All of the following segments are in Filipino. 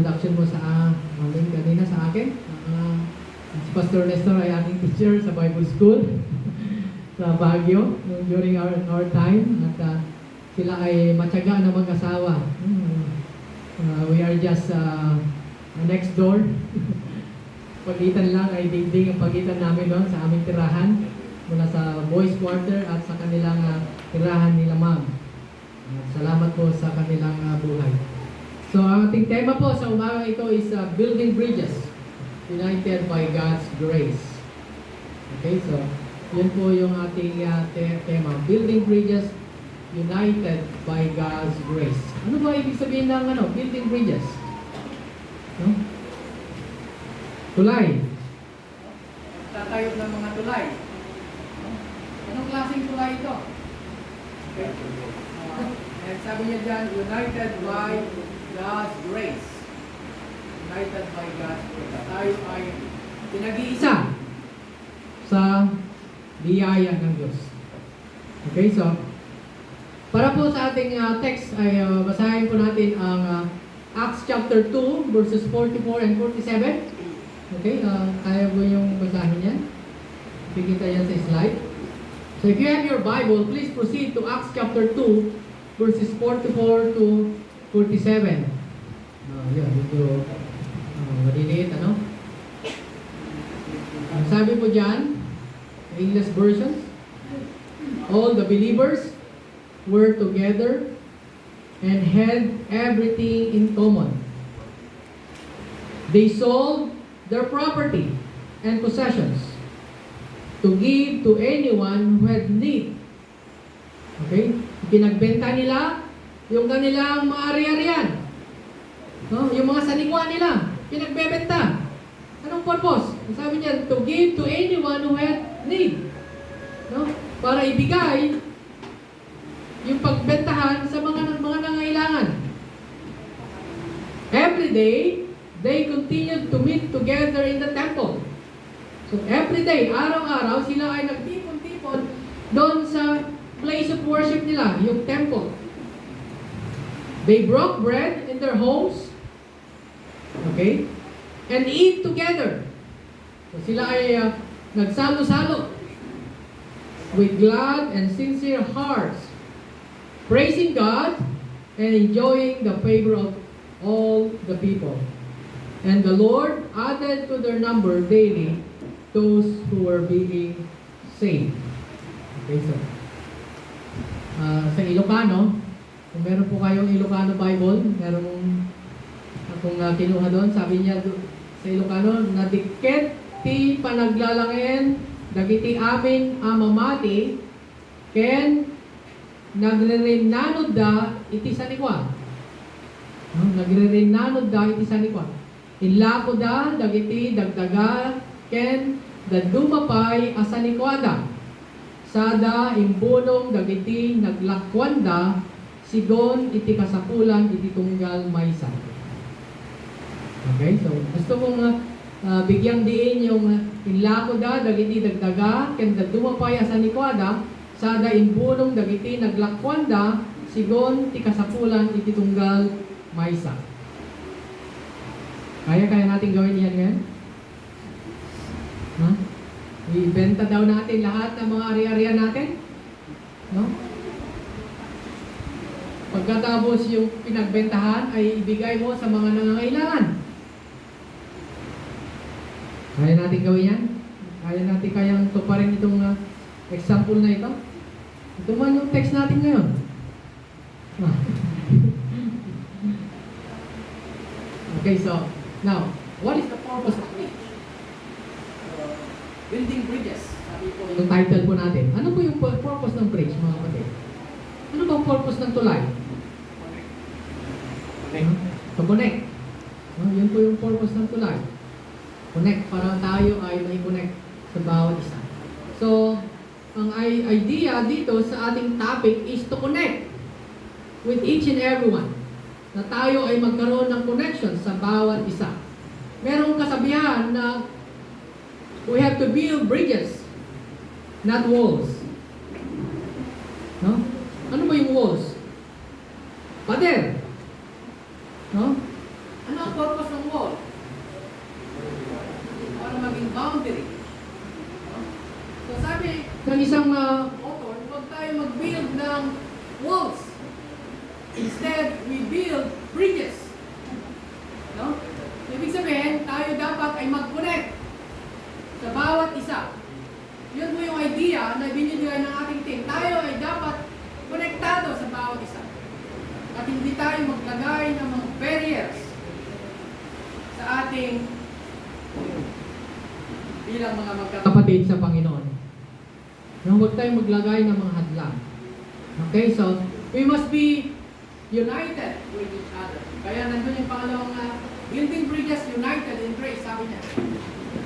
introduction mo sa amin kanina sa akin. Si Pastor Nestor ay aking teacher sa Bible School sa Baguio during our time. At sila ay matyaga na mag-asawa. We are just next door. Pagitan lang ay dingding ang pagitan namin doon sa aming tirahan mula sa boys quarter at sa kanilang tirahan nila ma'am. Salamat po sa kanilang buhay. So, ang ating tema po sa umaga ito is building bridges united by God's grace. Okay, so yun po yung ating tema, building bridges united by God's grace. Ano ba ibig sabihin ng building bridges? No? Tulay. Tatayo ng mga tulay. No? Anong klaseng tulay ito? Okay. And sabi niya dyan, united by God's grace. United by God's grace. Tayo ay pinag-iisa sa biyaya ng Diyos. Okay, so para po sa ating text ay basahin po natin ang Acts chapter 2 verses 44 and 47. Okay, kaya po yung basahin yan. Pagkita yan sa slide. So if you have your Bible, please proceed to Acts chapter 2 verses 44 to 47. Yan, medyo maliliit, ano? Ang sabi po dyan, English versions, all the believers were together and had everything in common. They sold their property and possessions to give to anyone who had need. Okay? Pinagbenta nila yung kanilang mga ari-arian. No? Yung mga sanikwa nila, pinagbebenta. Anong purpose? Sabi niya, to give to anyone who had need. No? Para ibigay yung pagbentahan sa mga nangailangan. Every day, they continued to meet together in the temple. So every day, araw-araw, sila ay nagtipon-tipon doon sa place of worship nila, yung temple. They broke bread in their homes, okay, and eat together. So sila ay nagsalo-salo with glad and sincere hearts, praising God and enjoying the favor of all the people. And the Lord added to their number daily those who were being saved. Okay, so sa Ilocano, kung meron po kayong Ilocano Bible, meron akong kinuha doon, sabi niya sa Ilocano, nadiket ti panaglalangin, dagiti amin amamati, ken nagre-renanod da iti sanikwa. Nagre-renanod da iti sanikwa. Inlapo da, dagiti dagdaga, ken dadumapay asanikwada. Sada imbunong dagiti naglakwanda, sigon iti kasapulan iti tunggal maysa. Okay, so gusto kong bigyang diin yung inlako da, dagiti dagdaga, ken dadumapay asanikwada, sada imbunong dagiti naglakwanda, sigon iti kasapulan iti tunggal maysa. Kaya natin gawin yan ngayon? Ha? Ibenta daw natin lahat ng mga ari-arian natin? No? Pagkatapos yung pinagbentahan ay ibigay mo sa mga nangangailangan. Kaya natin gawin yan? Kaya natin kayang tuparin itong example na ito? Ito man yung text natin ngayon. Okay, so now, what is the purpose of bridge? Building bridges. Sabi po yung title po natin. Ano po yung purpose ng bridge, mga kapatid? Ano ba ang purpose ng tulay? To connect. Yun po yung purpose ng tulay. Connect, para tayo ay may connect sa bawat isa. So, ang idea dito sa ating topic is to connect with each and everyone. Na tayo ay magkaroon ng connection sa bawat isa. Merong kasabihan na we have to build bridges, not walls. No? Ano ba yung walls? Pader. No? Ano ang purpose ng wall? Para maging boundary. So sabi ng isang author, huwag tayo mag-build ng walls. Instead, we build bridges. No? Ibig sabihin, tayo dapat ay mag-connect sa bawat isa. Yun po yung idea na binibigay ng ating team. Tayo ay dapat konektado sa bawat isa. At hindi tayo maglagay ng mga barriers sa ating bilang mga magkakapatid sa Panginoon. Huwag tayong maglagay ng mga hadlang. Okay, so we must be united with each other. Kaya nandun yung pangalawang building bridges united in grace, sabi niya.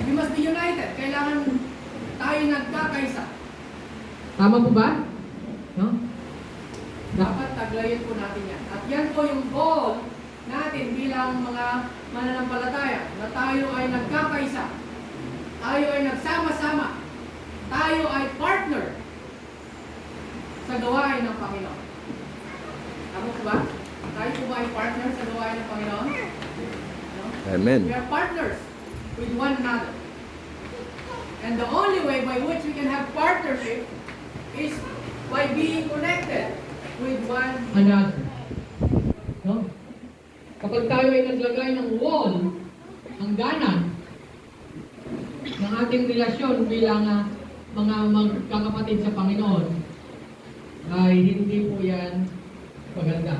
We must be united. Kailangan tayo nagkakaisa. Tama po ba? No? Dapat taglayin po natin yan. At yan po yung goal natin bilang mga mananampalataya, na tayo ay nagkakaisa. Tayo ay nagsama-sama. Tayo ay partner sa gawain ng Panginoon. Tama po ba? Tayo po ba ay partner sa gawain ng Panginoon? No? Amen. We are partners with one another. And the only way by which we can have partnership is by being connected with one another. No? Kapag tayo ay naglagay ng wall, hangganan ng ating relasyon bilang mga magkakapatid sa Panginoon, ay hindi po yan maganda.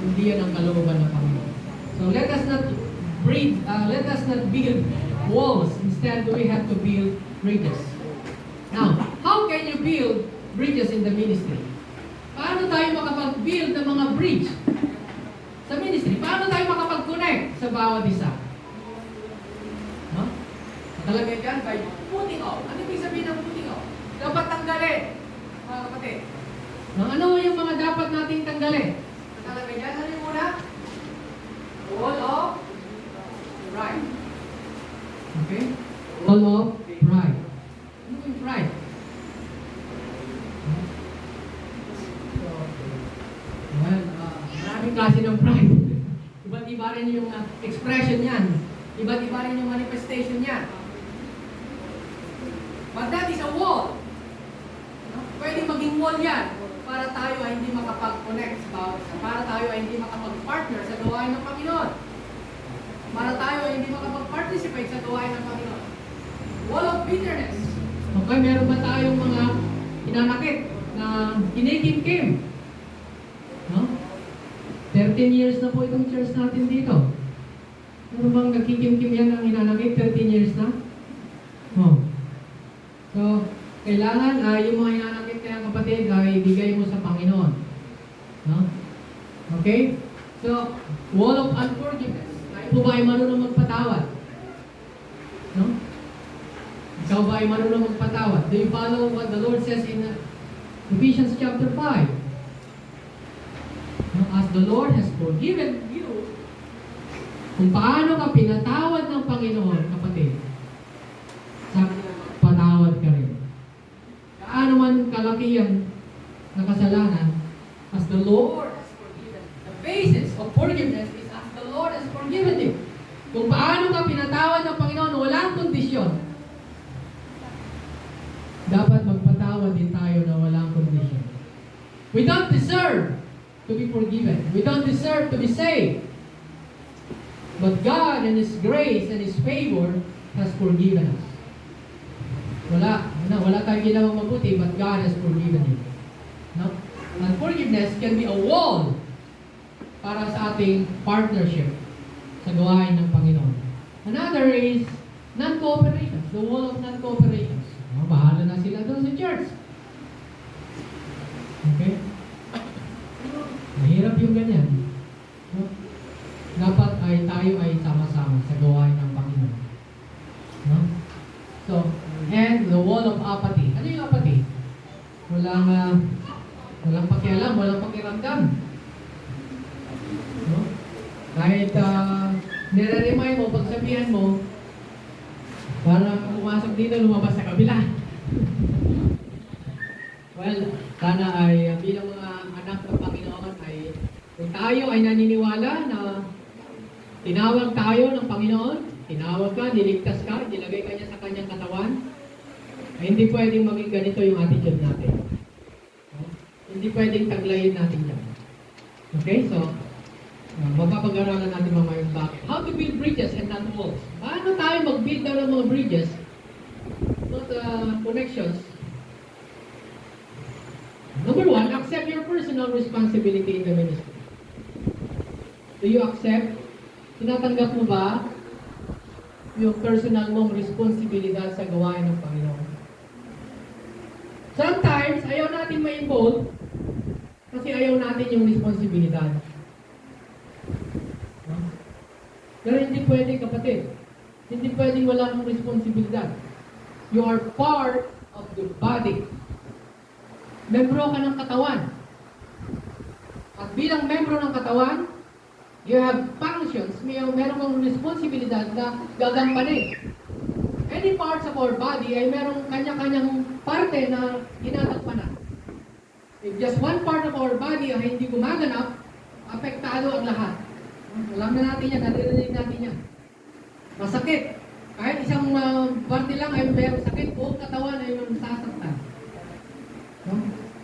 Hindi yan ang kalooban ng Panginoon. So let us not build walls. Instead, we have to build bridges. Now, how can you build bridges in the ministry? Paano tayo makapag-build ng mga bridge sa ministry? Paano tayo makapag-connect sa bawat isa? No? Nakalagay dyan by putting off. Ano ibig sabihin ng putting off? Dapat tanggalin, mga kapatid. No, ano yung mga dapat nating tanggalin? Nakalagay dyan, ano yung muna? Wall of pride. Okay? Wall of pride. Ano yung pride? Well, maraming klase ng pride. Iba't iba rin yung expression niyan. Iba't iba rin yung manifestation niyan. But that is a wall. No? Pwede maging wall yan para tayo ay hindi makapag-connect sa bawat isa. Para tayo ay hindi makapag-partner sa gawain ng Panginoon. Para tayo ay hindi makapag-participate sa gawain ng Panginoon. Wall of bitterness. Okay, meron ba tayong mga hinanakit na kinikim-kim? No? 13 years na po itong church natin dito. Ano bang nagkikim-kim yan ang hinanakit? 13 years na? Oh. So, kailangan yung mga hinanakit kaya kapatid ay ibigay mo sa Panginoon. No? Okay? So, wall of unforgiveness. Tayo po ba ay marunong magpatawad? No? Ikaw ba ay marunong magpatawad? Do you follow what the Lord says in Ephesians chapter 5? No? As the Lord has forgiven you, kung paano ka pinatawad ng Panginoon, kapatid, sabi niya, patawad ka rin. Kaano man kalaki yan na kasalanan, as the Lord has forgiven. The basis of forgiveness is as the Lord has forgiven you. Kung paano ka pinatawad ng Panginoon, walang kondisyon. Dapat magpatawad din tayo na walang kondisyon. We don't deserve to be forgiven. We don't deserve to be saved. But God in His grace and His favor has forgiven us. Wala tayong ginawang mabuti, but God has forgiven you. No? And forgiveness can be a wall para sa ating partnership sa gawain ng Panginoon. Another is non-cooperation. The wall of non-cooperation. No, bahala na sila doon sa church. Okay? Mahirap yung ganyan. No? Dapat ay tayo ay sama-sama sa gawain ng Panginoon. No? So, and the wall of apathy. Ano yung apathy? Walang pakialam, walang pakiramdam. No? Kahit nire-remind mo, pagsabihan mo, para pumasok dito, lumabas sa kabila. Well, sana ay bilang mga anak ng Panginoon ay kung tayo ay naniniwala na Tinawag tayo ng Panginoon, tinawag ka, niligtas ka, nilagay ka niya sa kanyang katawan. Ay, hindi pwedeng maging ganito yung attitude natin. No? Hindi pwedeng taglayin natin yan. Okay, so, mapapag-aralan natin mamaya yung bakit. How to build bridges and not walls. Paano tayo mag-build daw ng mga bridges, not connections? Number one, accept your personal responsibility in the ministry. Do you accept? Tinatanggap mo ba yung personal mong responsibilidad sa gawain ng Panginoon? Sometimes, ayaw natin ma-involve kasi ayaw natin yung responsibilidad. Pero hindi pwede, kapatid. Hindi pwedeng wala kang responsibilidad. You are part of the body. Membro ka ng katawan. At bilang membro ng katawan, you have functions, meron kang responsibilidad na gagampanin. Any parts of our body ay merong kanya-kanyang parte na ginagampanan. If just one part of our body ay hindi gumaganap, apektado ang lahat. Alam na natin yan, naririnig natin yan. Masakit. Kahit isang parte lang ay mayroong sakit, buong katawan ay mayroong sasaktan. No?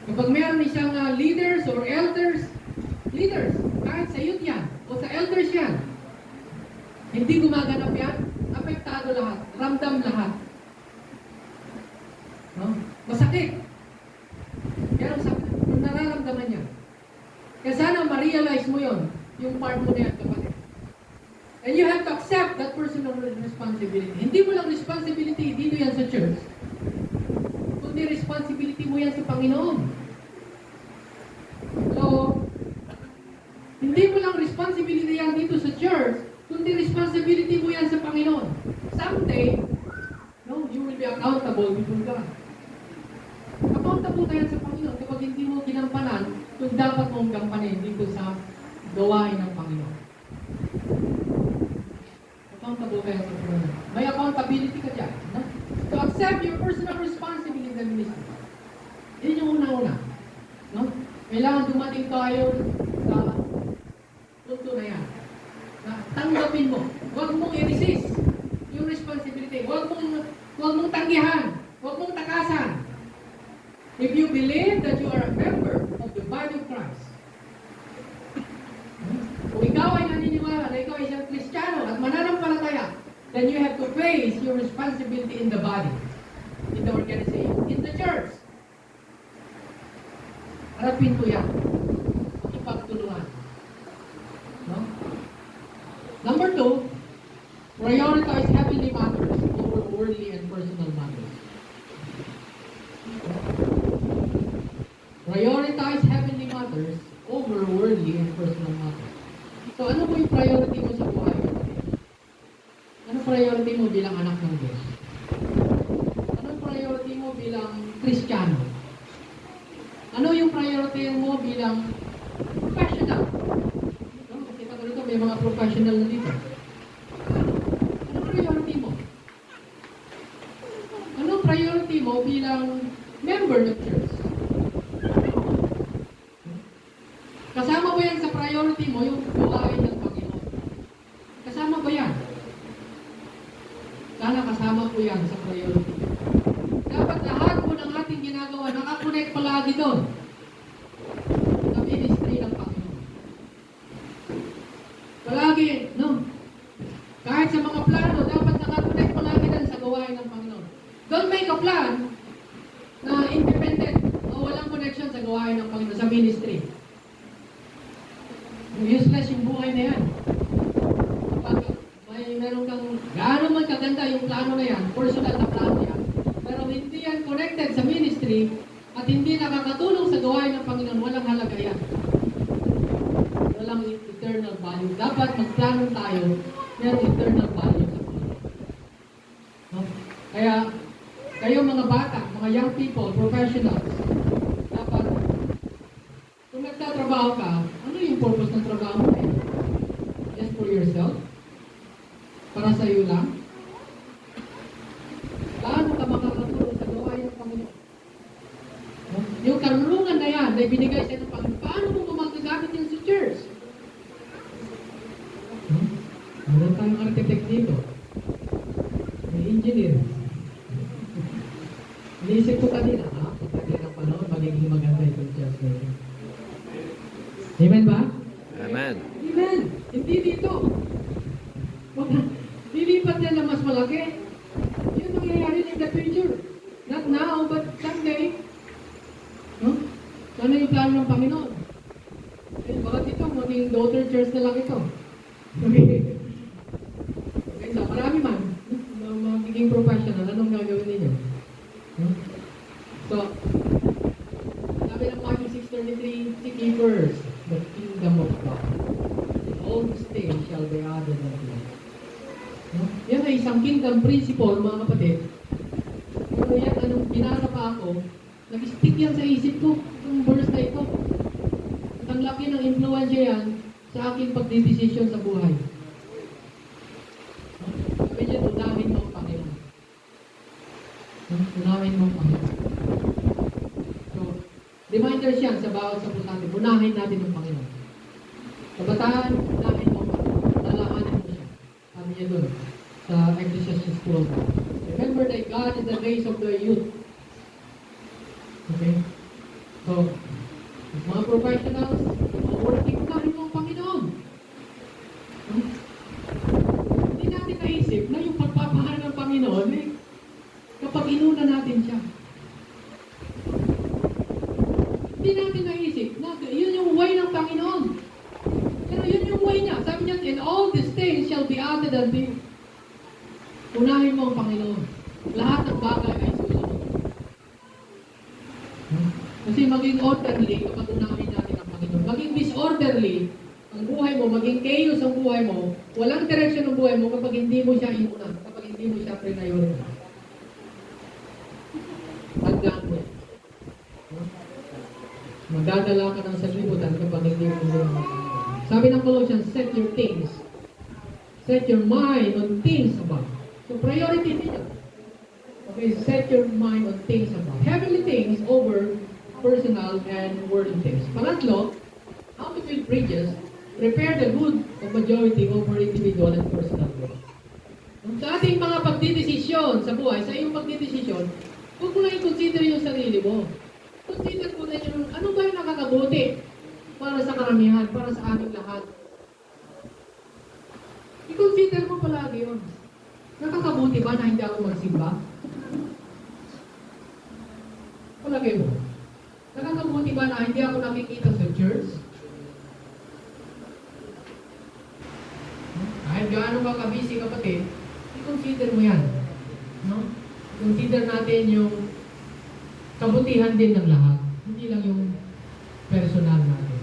Kapag mayroon isang leaders or elders, kahit sa youth yan, o sa elders yan, hindi gumaganap yan, apektado lahat, ramdam lahat. No? Masakit. Pero nararamdaman niya. Kaya sana ma-realize mo yon, yung part mo na yan, kapatid. And you have to accept that personal responsibility. Hindi mo lang responsibility dito yan sa church, kundi responsibility mo yan sa Panginoon. So, hindi mo lang responsibility yan dito sa church, kundi responsibility mo yan sa Panginoon. Someday, no, you will be accountable before God. Accountable ka yan sa Panginoon kapag hindi mo ginampanan yung dapat mong gampanin dito sa gawain ng Panginoon. Accountable ka yan sa Panginoon. May accountability ka dyan. No? To accept your personal responsibility in the ministry. Yun yung una-una. No? Kailangan dumating tayo sa punto na yan. Na tanggapin mo. Huwag mong i-resist yung responsibility. Huwag mong tanggihan. Huwag mong takasan. If you believe that you are a member of the body of Christ, kung ikaw ay naniniwala na ikaw ay isang Kristiyano at mananampalataya, then you have to face your responsibility in the body, in the organization, in the church. Harapin ko yan. Ipagtulungan. No? Number 2, prioritize heavenly matters over worldly and personal matters. Prioritize heavenly matters over worldly and personal matters. So, ano po yung priority mo sa buhay? Ano priority mo bilang anak ng Diyos? Ano priority mo bilang Kristiyano? Ano yung priority mo bilang professional? No? Kita ko dito, may mga professional na dito. Ano priority mo? Ano priority mo bilang member ng church? Kasama ba yan sa priority mo yung gawain ng Panginoon? Kasama ba yan? Sana kasama po yan sa priority. Dapat lahat po ng ating ginagawa, nakakonect palagi doon sa ministry ng Panginoon. Palagi, no? Kahit sa mga plano, dapat nakakonect palagi doon sa gawain ng Panginoon. Don't make a plan na independent o walang connection sa gawain ng Panginoon, sa ministry. Useless yung buhay na yan. Pag meron kang gaano man kaganda yung plano na yan, personal na plano yan, pero hindi yan connected sa ministry at hindi nakakatulong sa gawain ng Panginoon, walang halaga yan. Walang eternal value. Dapat magplano tayo, merong eternal value sa Panginoon. No? Kaya, kayo mga bata, mga young people, professionals, dapat, kung nagtatrabaho ka, ano yung purpose ng trabaho mo? Just for yourself? Para sa iyo lang? Paano ka makakatulong sa gawain ng Panginoon? No? Yung karunungan na yan, na ibinigay sa ng Panginoon, paano mo magagamit yan sa church? architect dito. May engineer. Naisip ko kanina, pagdating ng panahon, magiging maganda itong church na ito. Amen ba? Amen. Amen. Hindi dito. Lilipat yan na mas malaki. Yun ang nangyayari in the future. Not now, but someday. No? Ano yung plano ng Panginoon? Eh, bakit ito? Maging daughter church na lang ito. Okay. Okay, so marami man. Magiging professional. Anong gagawin ninyo? No? So, sabi ng Matthew 6:33, seek ye first the kingdom of God. All these things shall be added unto you. No? Yan ay isang kingdom principle, mga kapatid. Pero yan, anong binasa pa ako, nag-stick yan sa isip ko, itong verse na ito. At ang laki ng influensya yan sa aking pagdidesisyon sa buhay. Sabi niya, unahin mo ang Panginoon. Unahin mo ang Panginoon. So, reminders yan sa bawat sa puso natin, unahin natin ang Panginoon. Kabataan, unahin mo ang Panginoon. Lalahanin mo siya. Sabi niya doon, sa Ecclesiastes 12. Remember that God is the base of the youth. Okay? So, mga professionals, mga working, unahin mo ang Panginoon. Hindi natin naisip na yung pagpapahal ng Panginoon, kapag inuna natin siya. Hindi natin naisip na yun yung way ng Panginoon. Pero yun yung way niya. Sabi niya, and all these things shall be added unto you. Unahin mo ang Panginoon. Lahat ng bagay ay susunod. Kasi maging orderly kapag unahin natin ang Panginoon. Maging disorderly ang buhay mo, maging chaos ang buhay mo, walang direction ang buhay mo kapag hindi mo siya inuna, kapag hindi mo siya priority. Tandaan mo yan. Magdadala ka ng sanlibutan kapag hindi mo inuna. Sabi ng Colossians, set your things. Set your mind on things above. So priority niya. Okay, set your mind on things above. Heavenly things over personal and worldly things. Pangatlo, how to build bridges, prepare the good of majority over individual and personal growth. Sa ating mga pagdidesisyon sa buhay, sa iyong pagdidesisyon, huwag mo lang i-consider yung sarili mo. Consider mo na yung ano ba yung nakakabuti para sa karamihan, para sa aming lahat. I-consider mo palagi yun. Nakakabuti ba na hindi ako magsimba? Palagay mo. Nakakabuti ba na hindi ako nakikita sa church? Kahit gaano ka kabisi kapatid, i-consider mo yan. No? Consider natin yung kabutihan din ng lahat. Hindi lang yung personal natin.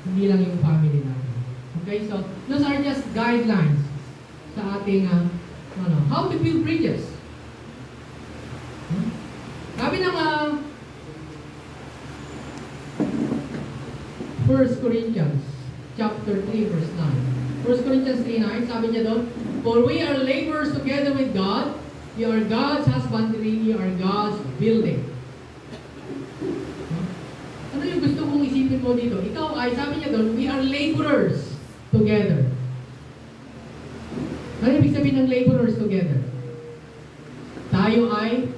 Hindi lang yung family natin. Okay, so those are just guidelines sa ating how to build bridges. Sabi ng 1 Corinthians chapter 3 verse 9. 1 Corinthians 3:9, sabi niya doon, for we are laborers together with God, we are God's husbandry, we are God's building. Ano yung gusto kong isipin mo dito? Ikaw ay, sabi niya doon, we are laborers together. Ano ibig sabihin ng laborers together? Tayo ay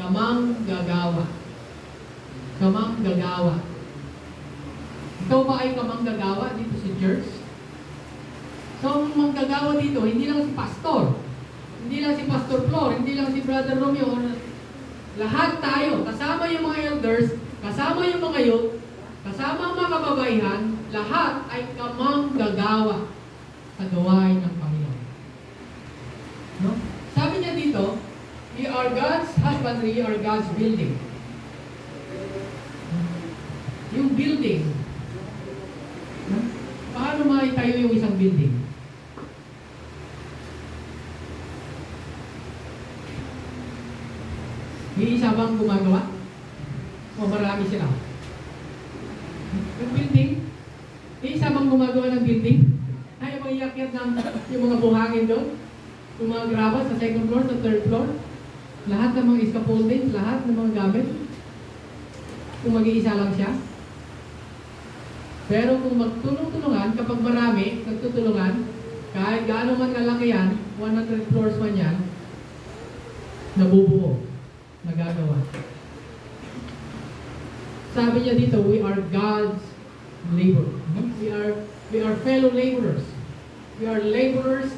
kamang gagawa. Kamang gagawa. Ikaw ba ay kamang gagawa dito sa church? So, ang manggagawa dito, hindi lang si pastor, hindi lang si Pastor Flor, hindi lang si Brother Romeo, lahat tayo, kasama yung mga elders, kasama yung mga youth, kasama ang mga kababaihan, lahat ay kamang gagawa sa gawain ng Panginoon. No? Sabi niya dito, we are God's husbandry, we are God's building. Yung building, no? Paano maitayo yung isang building? May isa bang gumagawa? O marami sila? Yung building? May isa bang gumagawa ng building? Ay, yung iakyat ng yung mga buhangin doon? Yung mga graba sa second floor, sa third floor? Lahat ng mga scaffolding, lahat ng mga gamit? Kung mag-iisa lang siya? Pero kung magtulong-tulungan, kapag marami, nagtutulungan, Kahit gaano man kalaki yan, 100 floors man yan, nabubuo, nagagawa. Sabi niya dito, we are God's labor. We are fellow laborers. We are laborers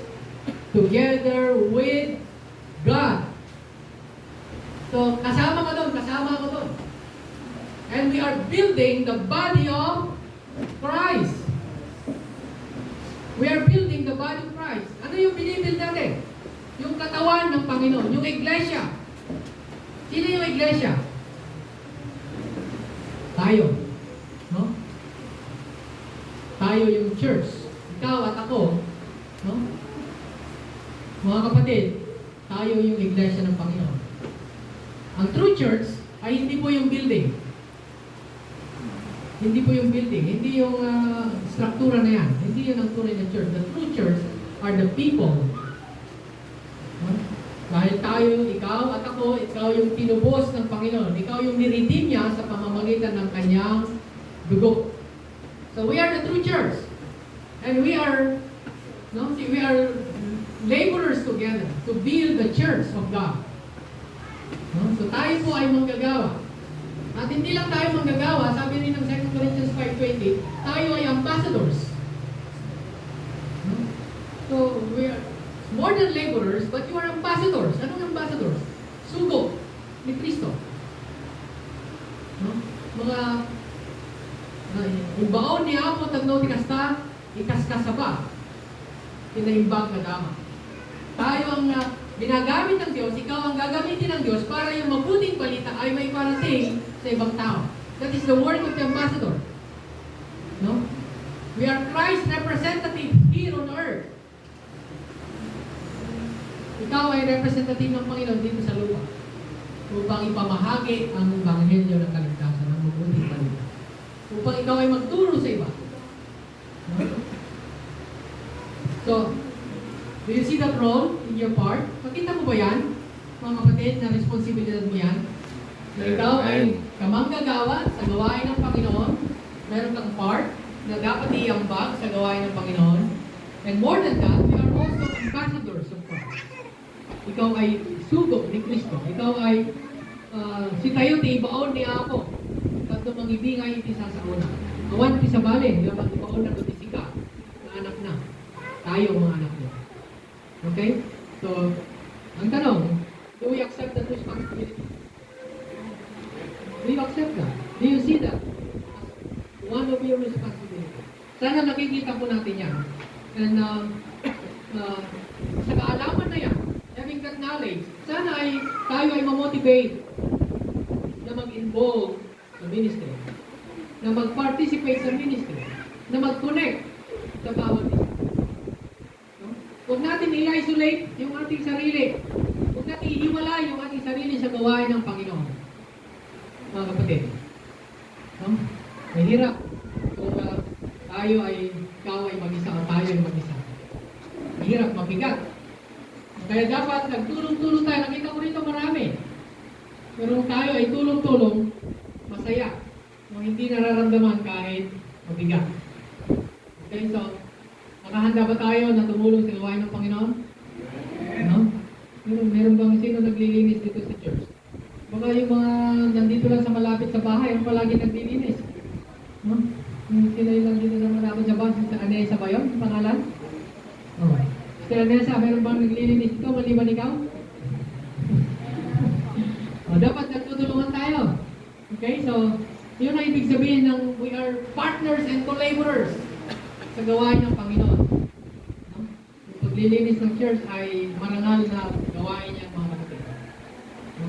together with God. So, kasama ko doon. And we are building the body of Christ. We are building the body of Christ. Ano yung binibuild natin? Yung katawan ng Panginoon, yung iglesia. Sino yung iglesia? Tayo. No? Tayo yung church. Ikaw at ako, no? Mga kapatid, tayo yung iglesia ng Panginoon. Ang true church ay hindi po yung building. Hindi po yung building, hindi yung struktura na yan. Hindi yun ang tunay na church. The true church are the people. No? Dahil tayo, ikaw at ako, ikaw yung tinubos ng Panginoon. Ikaw yung niredeem niya sa pamamagitan ng kanyang dugo. So we are the true church. And we are laborers together to build the church of God. No? So tayo po ay manggagawa. At hindi lang tayo manggagawa, sabi rin ng 2 Corinthians 5:20, tayo ay ambassadors. No? So we are more than laborers, but you are ambassadors. Anong ambassadors? Sugo ni Kristo. No? Mga imbaon ni Apo tagno ti kasta, ikaskasaba. Kinaimbang kadama. Tayo ang ginagamit ng Diyos, ikaw ang gagamitin ng Diyos para yung mabuting balita ay may parating sa ibang tao. That is the work of the ambassador. No? We are Christ's representative here on earth. Ikaw ay representative ng Panginoon dito sa lupa upang ipamahagi ang Ebanghelyo ng kaligtasan ng mabuting balita. Upang ikaw ay magturo sa iba. No? So, do you see that role in your part? Makita mo ba yan? Mga kapatid, na responsibilidad mo yan? Na ikaw ay kamanggagawa sa gawain ng Panginoon. Meron kang part na dapat iambag sa gawain ng Panginoon. And more than that, we are also ambassadors of Christ. Ikaw ay sugo ni Kristo. Ikaw ay si tayo ti ibaon ni ako. Tanto mangibingay iti sa una. Awan ti sa balin, yung ibaon na iti sika. Na anak na. Tayo mga anak niya. Okay? So, ang tanong, do we accept that responsibility? Do you accept that? Do you see that as one of your responsibility? Sana nakikita po natin yan. And sa kaalaman na yan, having that knowledge, sana ay tayo ay mamotivate na mag-involve sa ministry, na mag-participate sa ministry, na mag-connect sa bawat isa. Huwag natin i-isolate yung ating sarili. Huwag natin ihiwalay yung ating sarili sa gawain ng Panginoon. Mga kapatid. No? Mahirap kung ikaw ay mag-isa o tayo ay mag-isa. Mahirap, mabigat. Kaya dapat nagtulong-tulong tayo. Nakita ko rito marami. Pero tayo ay tulong-tulong, masaya. No, hindi nararamdaman kahit mabigat. Okay, so nakahanda ba tayo na tumulong sa gawain ng Panginoon? No? Meron bang sino naglilinis dito sa church? Baka yung mga nandito lang sa malapit sa bahay, ang palagi naglilinis. No? Sino yung lang dito sa malapit sa bahay? Sa Anessa ba yun? Yung pangalan? Oh. Si Anessa, meron bang naglilinis dito? Maliban ikaw? Dapat nagtutulungan tayo. Okay, so yun ang ibig sabihin ng we are partners and collaborators sa gawain ng Panginoon. No? Yung paglilinis ng church ay marangal na gawain niya, mga kapatid. No?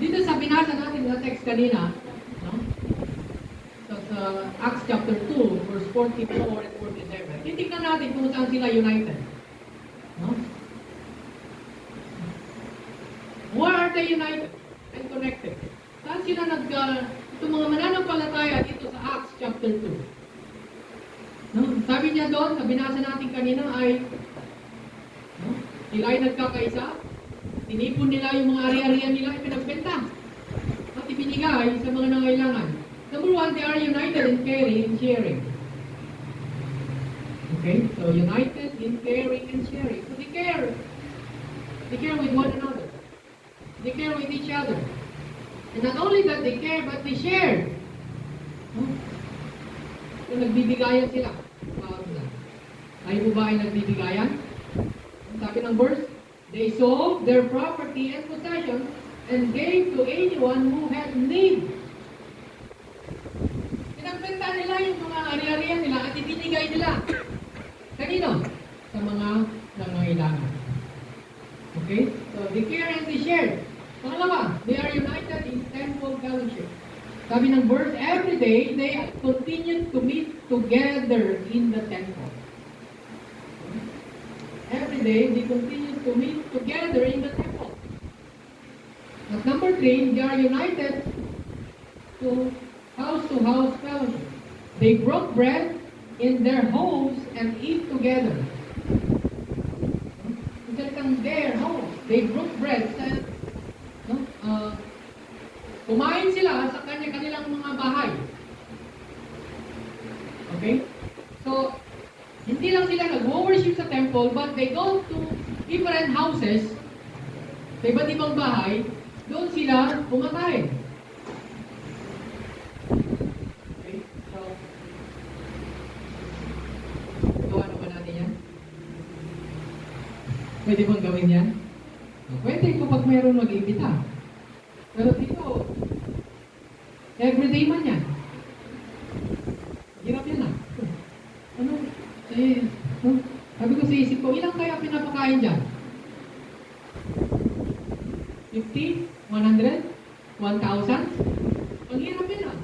Dito sa binasa natin na text kanina, no? So, sa Acts chapter 2, verse 44 and 47, titignan natin kung saan sila united. No? Where are they united and connected? Saan sila itong mga mananampalataya dito sa Acts chapter 2. No? Sabi niya doon, sa binasa natin kanina ay sila ay nagkakaisa, tinipon nila yung mga ari-arian nila, ipinagbenta at ibinigay sa mga nangailangan. Number one, they are united in caring and sharing. Okay? So united in caring and sharing. So they care. They care with one another. They care with each other. And not only that they care, but they share. No? So nagbibigayan sila. Tayo po ba ay nagbibigayan? Sabi ng verse, they sold their property and possessions and gave to anyone who had need. Pinagbenta nila yung mga ari-arian nila at ibinigay nila. Kanino? Sa mga nangangailangan. Okay? So they care and they share. Pangalawa, they are united in temple fellowship. Sabi ng verse, every day they continue to meet together in the temple. Every day they continue to meet together in the temple. At number 3, they are united to house fellowship. They broke bread in their homes and eat together. Ang salitang their homes, they broke bread sa kumain sila sa kanilang mga bahay. Okay? So, hindi lang sila nag-worship sa temple, but they go to different houses, sa iba't ibang bahay, doon sila kumakain. Okay? So, gawa naman natin yan? Pwede bang gawin yan? Pwede kapag mayroon mag-imbita. Pero dito, everyday man yan. Hirap yan ah. Ano? Sabi ko sa isip ko, ilang kaya pinapakain dyan? 50? 100? 1,000? Ang hirap yan ah.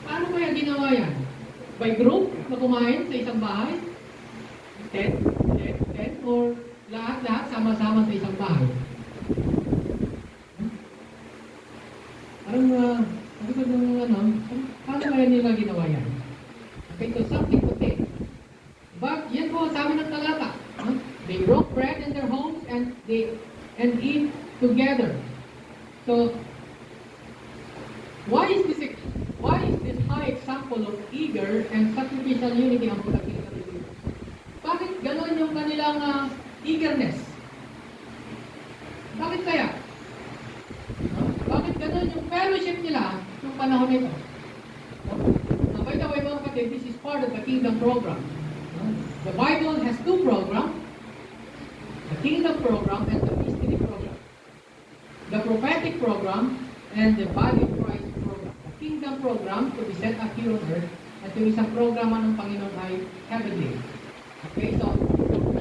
Paano kaya ginawa yan? By group na kumain sa isang bahay? 10? Or lahat-lahat sama-sama sa isang bahay? Parang, sabi ko nung paano kaya nila ginawa yan? Okay, so something to take. But, yan po, sabi ng talata. They broke bread in their homes and eat together. So, why is this high example of eager and sacrificial unity ang pagkakita dito? Bakit gano'n yung kanilang eagerness? Bakit kaya? Bakit gano'n yung fellowship nila nung panahon nito? By the way, mga kapatid, this is part of the kingdom program. The Bible has two programs, the kingdom program and the mystery program. The prophetic program and the body of Christ program. The kingdom program to be set up here on earth at yung isang programa ng Panginoon ay heavenly. Okay, so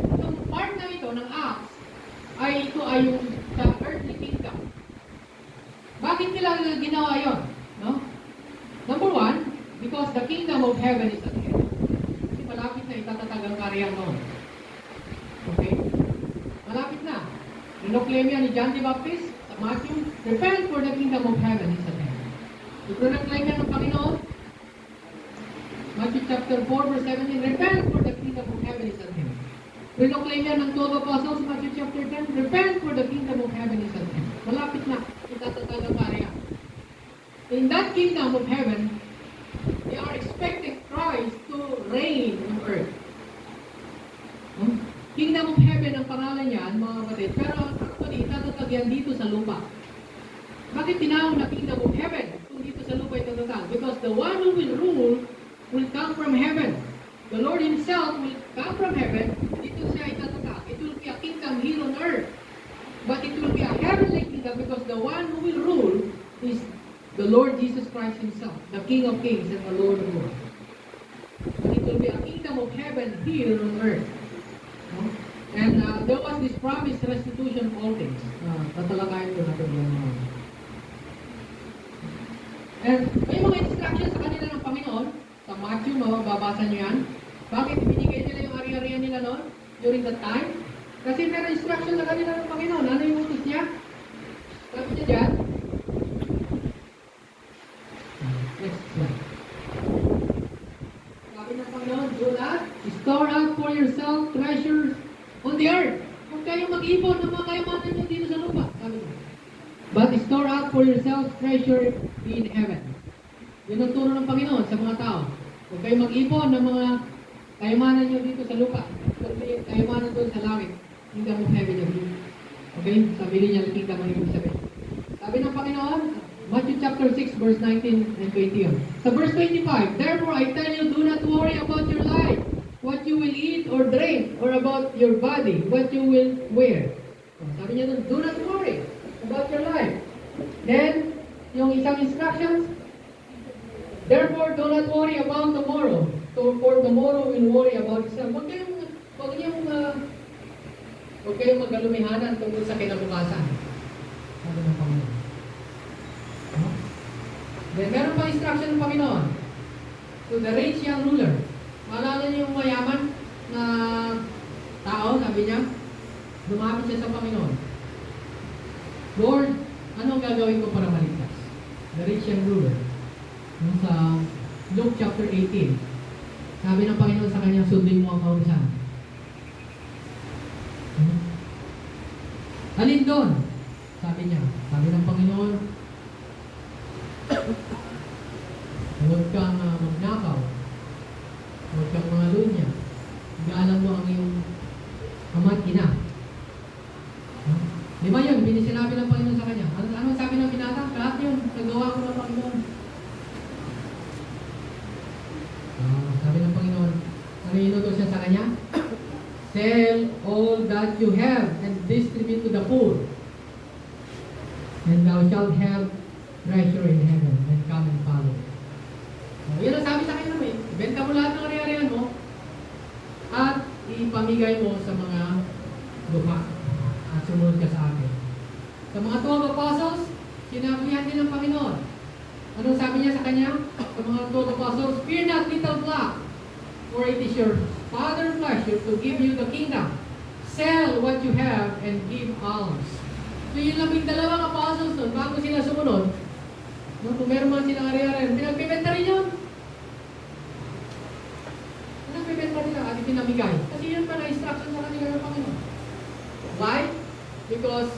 itong part na ito ng Acts ito ay yung sa earthly kingdom. Bakit nila ginawa yun? No? Number 1, because the kingdom of heaven is at hand. Kasi malapit na itatatag ang karyan noon. Okay? Malapit na. Inoklaim yan ni John the Baptist sa Matthew, repent for the kingdom of heaven is at hand. Inoklaim yan ng Panginoon. Matthew chapter 4 verse 17, repent for the kingdom of heaven is at hand. Inoklaim yan ng 12 apostles, Matthew chapter 10, repent for the kingdom of heaven is at hand. Malapit na itatatag ang karyan. In that kingdom of heaven, they are expecting Christ to reign on earth. Kingdom of heaven ang pangalan niyan, mga kapatid. Pero actually, itatatag yan dito sa lupa. Bakit tinawag na kingdom of heaven kung dito sa lupa itatatag? Because the one who will rule will come from heaven. The Lord Himself will come from heaven. Dito siya itatatag. It will be a kingdom here on earth. But it will be a heavenly kingdom because the one who will rule is the Lord Jesus Christ Himself, the King of Kings and the Lord of Lords. But it will be a kingdom of heaven here on earth. No? And there was this promised restitution of all things. Tatalakayin ko natin yung and may mga instructions sa kanila ng Panginoon. Sa Matthew, mababasa niyo yan. Bakit binigay nila yung ari-arian nila noon during that time? Kasi may instruction sa kanila ng Panginoon. Ano yung utos niya? Sabi niya dyan, next slide. Sabi ng Panginoon, do not store up for yourself treasures on the earth. Huwag kayong mag-ipon ng mga kayamanan nyo dito sa lupa. Sabi niya. But store up for yourself treasure in heaven. Yun ang turo ng Panginoon sa mga tao. Huwag kayong mag-ipon ng mga kayamanan nyo dito sa lupa, kundi kayamanan doon sa langit. Kingdom of heaven yun. Okay? Sabi niya, kingdom ang ibig sabihin. Sabi ng Panginoon, Matthew chapter 6, verse 19 and 20 yun. Sa verse 25, therefore I tell you, do not worry about your life, what you will eat or drink, or about your body, what you will wear. Sabi niya doon, do not worry about your life. Then, yung isang instructions, therefore do not worry about tomorrow, for tomorrow will worry about itself. Huwag kayong magalumihanan tungkol sa kinabukasan. Sabi ng Panginoon. Then, meron pa instruction ng Panginoon to the rich young ruler. Maalala niyo yung mayaman na tao, sabi niya, lumapit siya sa Panginoon. Lord, anong gagawin ko para maligtas? The rich young ruler. Sa Luke chapter 18, sabi ng Panginoon sa kanya, sundin mo ang kautusan. Alin doon? Sabi niya, sabi ng Panginoon, huwag kang magnakaw, huwag kang mangalunya, gaalan mo ang iyong ama at ina. Di ba yun? Sinabi ng Panginoon sa kanya. Ano sabi ng binata? Lahat yun, nagawa ko ng Panginoon. Sabi ng Panginoon, ano inutos siya sa kanya? Sell all that you have and distribute to the poor, and thou shalt have treasure in heaven, and come and follow. Yun ang sabi sa akin naman, benta mo lahat ng ari-arian mo at ipamigay mo sa mga lupa at sumunod ka sa akin. Sa mga 12 apostles, sinabihan din ng Panginoon. Anong sabi niya sa kanya? Sa mga 12 apostles, fear not, little flock, for it is your Father's pleasure to give you the kingdom. Sell what you have and give alms. So yung 12 apostles nun, bago sila sumunod, kung meron man silang ari-arian, pinagbibenta rin yun. Pinagbibenta nila at pinamigay. Kasi yun pa na-instruction sa kanila ng Panginoon. Why? Because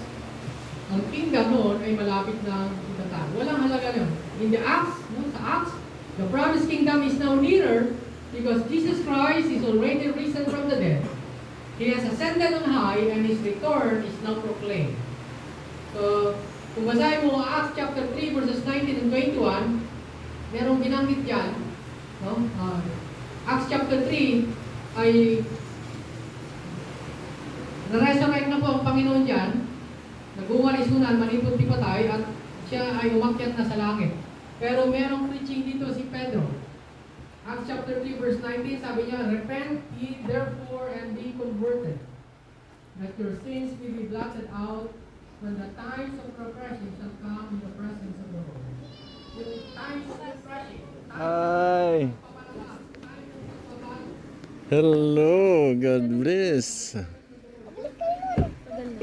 ang kingdom noon ay malapit na itatag. Walang halaga yun. In the Acts, sa Acts, the promised kingdom is now nearer because Jesus Christ is already risen from the dead. He has ascended on high and His return is now proclaimed. So, kung basahin mo Acts chapter 3 verses 19 and 21, merong binanggit dyan. No? Acts chapter 3 ay na-resurrect na po ang Panginoon dyan. Nag-uwalisunan, manipot di patay, at siya ay umakyat na sa langit. Pero merong preaching dito si Pedro. Acts chapter 3 verse 19, sabi niya, repent ye therefore and be converted, that your sins may be blotted out when the times of refreshing shall come in the presence of the Lord. Yung times of refreshing. Hi. Hello, God bless.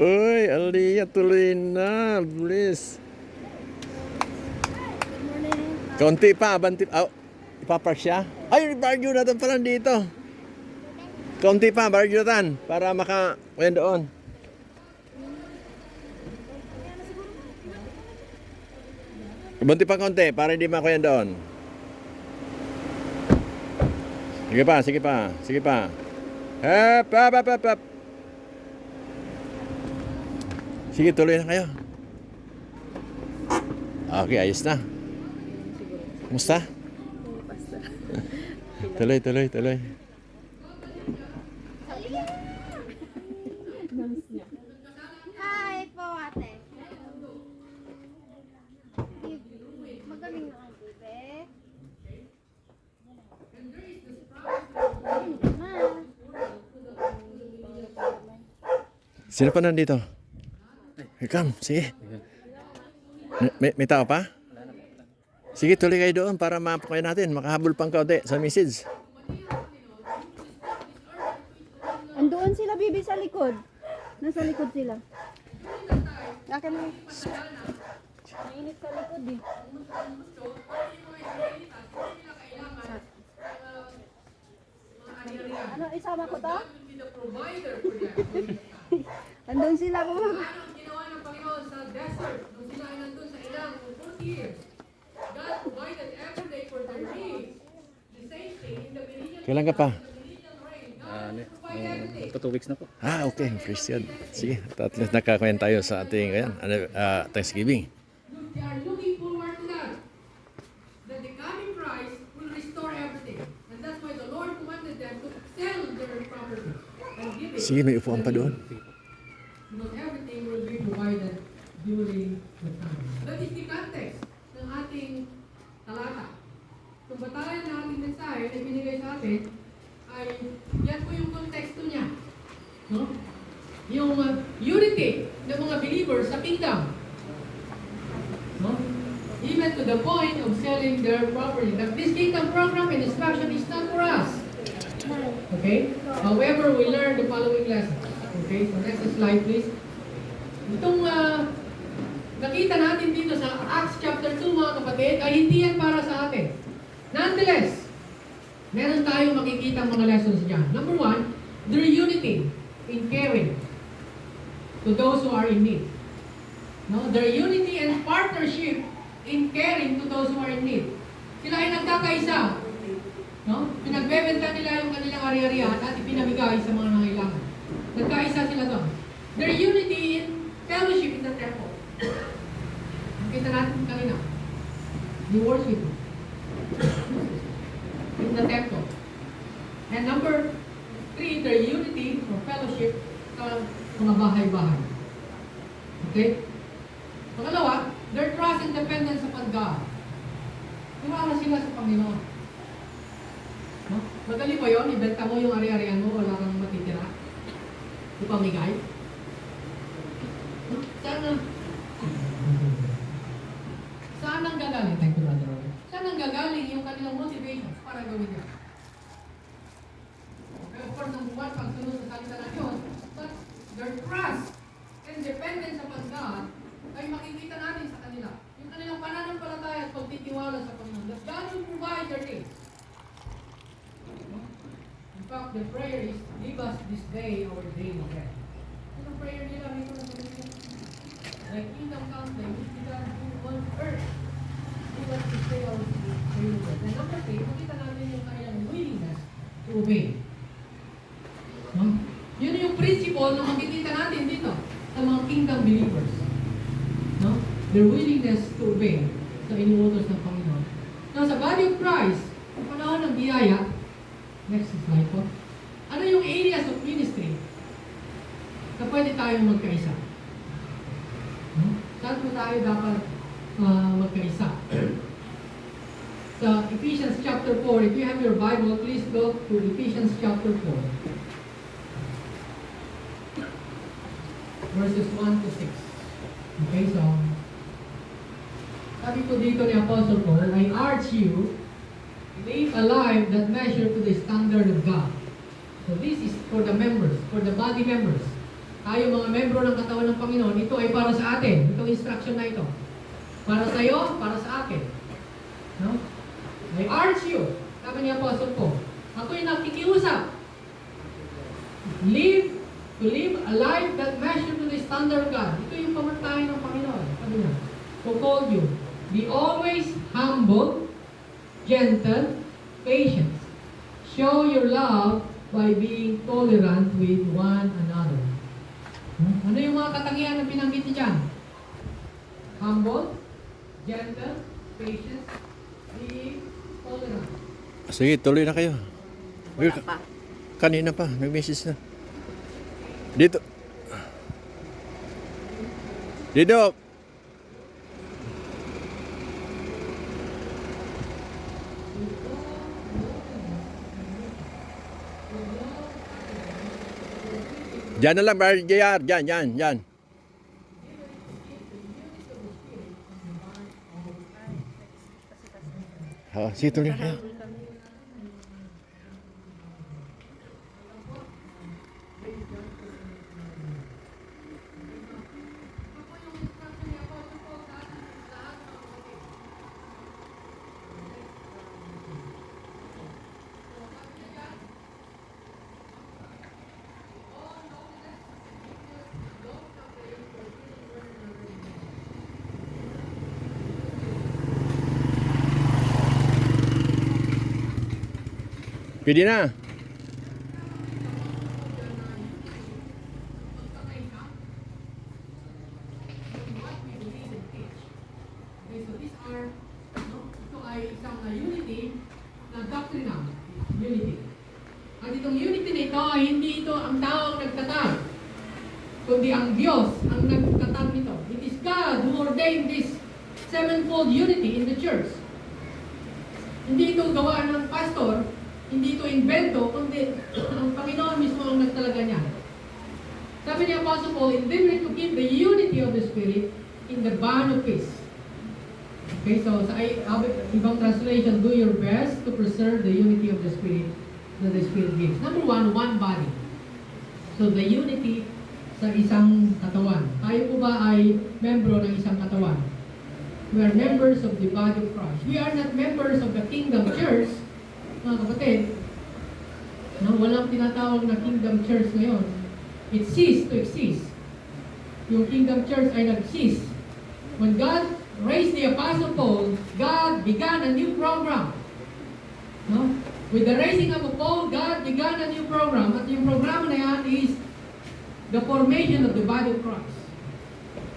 Uy, Aliyah, tuloy na. Bless. Kaunti pa, abanti. Ipapark siya? Ay, Bar Jonathan pa lang dito. Kaunti pa, Bar Jonathan. Para maka-kuya doon. Ibanti pa kaunti, para hindi makuya doon. Sige pa, sige pa, sige pa. Hep, hep, hep, hep, hep. Sige, tuloy na kayo. Okay, ayos na. Kumusta? Tuloy, tuloy, tuloy. Hi po, ate. Magaling na ang bebe. Sino pa nandito? Come, sige. May tao pa? Sige, tuloy kayo doon para mapakuya natin. Makahabol pang kaunti sa message. Andoon sila, bibi, sa likod. Nasa likod sila. Akin mo. Mainit sa likod eh. Ano, isama ko to? Andun sila ko. Ano ang ginawa ng Panginoon sa desert nung sila ay nandun sa ilang 40 years? God provided every day for their needs. The same thing in the Meridian. Kailan ka pa? The Meridian po 2 weeks na po. Ah, okay. Praise God. Sige, at least nakakwenta tayo sa ating Thanksgiving. They are looking forward to that. That the coming Christ will restore everything. And that's why the Lord commanded them to sell their property and give it. Sige, may upuan pa doon. Because everything will be provided during the time. That is the context ng ating talata. Kung batayan na ating mensahe na binigay sa atin, ay yan po yung konteksto niya. No? Yung unity ng mga believers sa kingdom. No? Even to the point of selling their property. That this kingdom program and instruction is not for us. Okay? However, we learn the following lesson. Okay? So next slide please. Itong nakita natin dito sa Acts chapter 2 mga kapatid, ay hindi yan para sa atin. Nonetheless, meron tayong makikita mga lessons dyan. Number 1, their unity in caring to those who are in need. No? Their unity and partnership in caring to those who are in need. Sila ay nagkakaisa. No? Pinagbebenta nila yung kanilang ari-arian at ipinamigay sa mga nangailangan. Nagkaisa sila doon. Their unity in fellowship in the temple. Nakita natin kanina. The worship in the temple. And number 3, their unity or fellowship sa mga bahay-bahay. Okay? Pangalawa, their trust and dependence upon God. Tiwala sila sa Panginoon. No? Madali ba yun? Ibenta mo yung ari-arian mo, wala kang matitira? Ipamigay? No? Saan ang gagaling? Thank you, Brother Robert. Saan ang gagaling yung kanilang motivations para gawin yan? Okay, of course, number 1, pagsunod sa salita ng Diyos, but their trust and dependence upon God ay makikita natin sa kanila. Yung kanilang pananampalataya at pagtitiwala sa Panginoon. That God will provide their needs. In fact, the prayer is, give us this day our daily bread. Ano prayer nila? Ito na sabihin. Thy kingdom comes, thy will be done on earth. Give us this day our daily bread. And number 3, makita natin yung kanilang willingness to obey. No? Yun yung principle na makikita natin dito sa mga kingdom believers. No? Their willingness to obey sa inuutos ng Panginoon. Now, sa body of Christ, sa panahon ng biyaya, next slide po, ano yung areas of ministry na pwede tayong magkaisa? No? Saan po tayo dapat magkaisa? Sa Ephesians chapter 4, if you have your Bible, please go to Ephesians chapter 4. Verses 1 to 6. Okay, so sabi po dito ni Apostle Paul, I urge you, live a life that measure to the standard of God. So this is for the members, for the body members. Tayo mga membro ng katawan ng Panginoon, ito ay para sa atin. Itong instruction na ito. Para sa iyo, para sa akin. No? I urge you, sabi ni Apostle Paul, ako'y nakikiusap. To live a life that measure to the standard of God. Ito yung pamantahin ng Panginoon. Sabi niya, who called you. Be always humble, gentle, patient. Show your love by being tolerant with one another. Ano yung mga katangian na binanggit niya dyan? Humble, gentle, patient, being tolerant. Sige, tuloy na kayo. Kanina pa, nag-message na. Dito. Dito. Diyan na lang, Brother JR. Diyan. Sige, tuloy na kayo. Pwede na. unity na ito ay hindi ito ang tao ang nagtatag, kundi ang Diyos ang nagtatag nito. It is God who ordained this sevenfold unity in the church. Hindi ito gawa ng pastor, hindi ito invento, kundi ang Panginoon mismo ang nagtalaga niya. Sabi ni Apostle Paul, endeavoring to keep the unity of the Spirit in the bond of peace. Okay, so sa ibang translation, do your best to preserve the unity of the Spirit that the Spirit gives. Number one body. So the unity sa isang katawan. Tayo po ba ay membro ng isang katawan? We are members of the body of Christ. We are not members of the Kingdom Church. Mga kapatid, no, walang tinatawag na Kingdom Church ngayon. It ceased to exist. Yung Kingdom Church ay nag-cease. When God raised the Apostle Paul, God began a new program. No? With the raising up of Paul, God began a new program. At yung programa na yan is the formation of the body of Christ.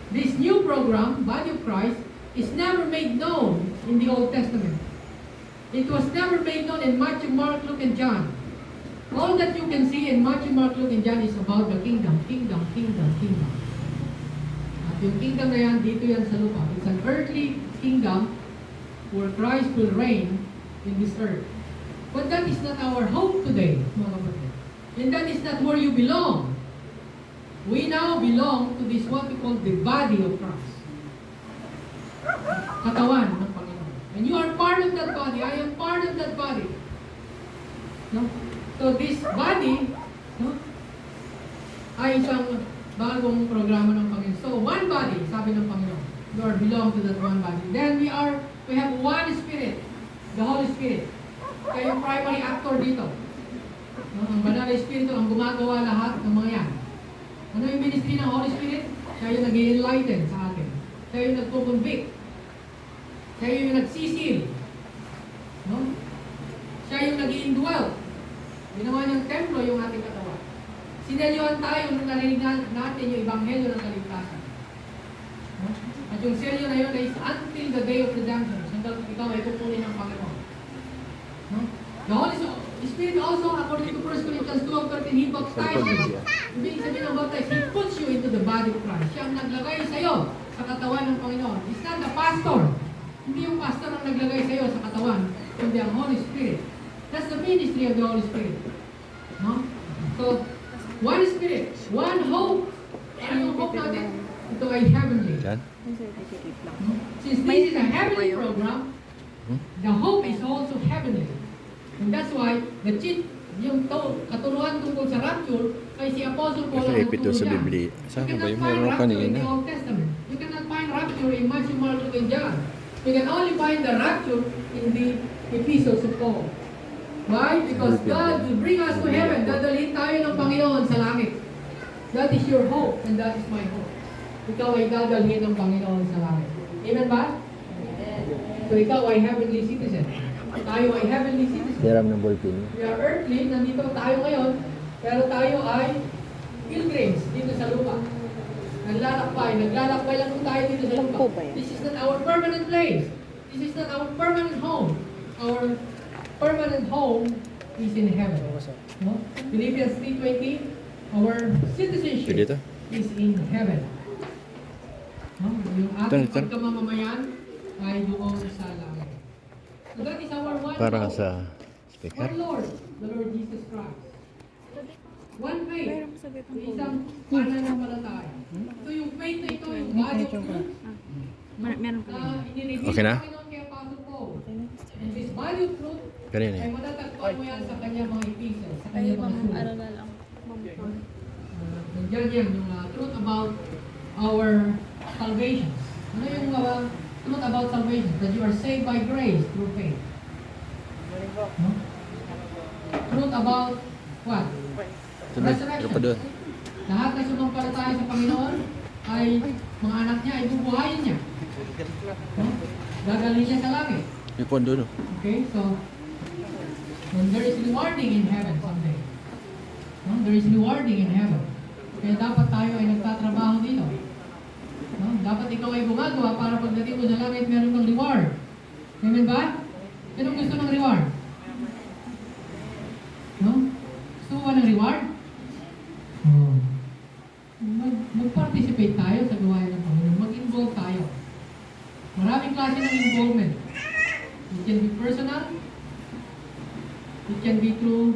This new program, body of Christ, is never made known in the Old Testament. It was never made known in Matthew, Mark, Luke, and John. All that you can see in Matthew, Mark, Luke, and John is about the kingdom. At yung kingdom na yan, dito yan sa lupa. It's an earthly kingdom where Christ will reign in this earth. But that is not our hope today, mga kapatid. And that is not where you belong. We now belong to this what we call the body of Christ. Katawan ng Panginoon. And you are part of that body. I am part of that body. No? So this body, no, ay isang bagong programa ng Panginoon. So one body, sabi ng Panginoon. You are belong to that one body. Then we have one Spirit, the Holy Spirit. Kaya yung primary actor dito. No, ang Banal na Espiritu ang gumagawa lahat ng mga yan. Ano yung ministry ng Holy Spirit? Siya yung nag-enlighten sa atin. Siya yung nagpo-convict. Siya yung nagsisil. No? Siya yung nag-indwell. Ginawa niyang templo yung ating katawan. Sinelyohan tayo nung narinig natin yung Ebanghelyo ng Kaligtasan. No? At yung selyo na yun ay until the day of redemption. Hanggang ikaw ay kukunin ng Panginoon. No? The Holy Spirit also, according to 1 Corinthians 12:13, He baptizes you. Ibig sabihin ng baptize, He puts you into the body of Christ. Siya ang naglagay sa iyo sa katawan ng Panginoon. It's not the pastor. Hindi yung pastor ang naglagay sa iyo sa katawan, kundi ang Holy Spirit. That's the ministry of the Holy Spirit. No? So, one Spirit, one hope. Ano yung hope natin? Ito ay heavenly. No? Since this is a heavenly program, the hope is also heavenly. And that's why, yung katuruan tungkol sa rapture, ay si Apostle Paul ang Ito sa nagturo Biblia. dyan. Saan You ba cannot yung find meron rapture in kanina? the Old Testament. You cannot find rapture in Matthew, Mark, Luke, and John. You can only find the rapture in the epistles of Paul. Why? Because God will bring us to heaven. Dadalhin tayo ng Panginoon sa langit. That is your hope, and that is my hope. Ikaw ay dadalhin ng Panginoon sa langit. Amen ba? So ikaw ay heavenly citizen. Tayo ay heavenly citizen. Hiram ng ballpen. We are earthly, nandito tayo ngayon, pero tayo ay pilgrims dito sa lupa. Naglalakbay lang po tayo dito sa lupa. This is not our permanent place. This is not our permanent home. Our permanent home is in heaven. No? Philippians 3:20, our citizenship Pwede ito? is in heaven. No? Yung ating Ito. pagkamamamayan ay doon sa langit. So that is our one Para hope. sa speaker. One Lord, the Lord Jesus Christ. One faith. Isang pananampalataya. So yung faith na ito, yung body of truth, inirigin Okay na? ng Panginoon kay Apostle Paul. And this body of truth, Kanina ay eh. matatagpuan mo yan sa kanyang mga epistles, sa kanyang mga sulat. Nandiyan yan, yung truth about our salvation. Ano yung truth about salvation? That you are saved by grace through faith. No? Truth about what? Resurrection. pa doon. Lahat na sumampalataya sa Panginoon ay mga anak niya, ay bubuhayin niya. No? Gagalhin niya sa langit. May pondo no? Okay, so when there is rewarding in heaven someday. No? There is rewarding in heaven. Kaya dapat tayo ay nagtatrabaho dito. No? Dapat ikaw ay gumagawa para pagdating mo sa langit, meron kang reward. Amen ba? Anong gusto ng reward? No? Gusto mo ba ng ng reward? Oh. Mag-participate tayo sa gawain ng Panginoon. Mag-involve tayo. Maraming klase ng involvement. It can be personal. It can be through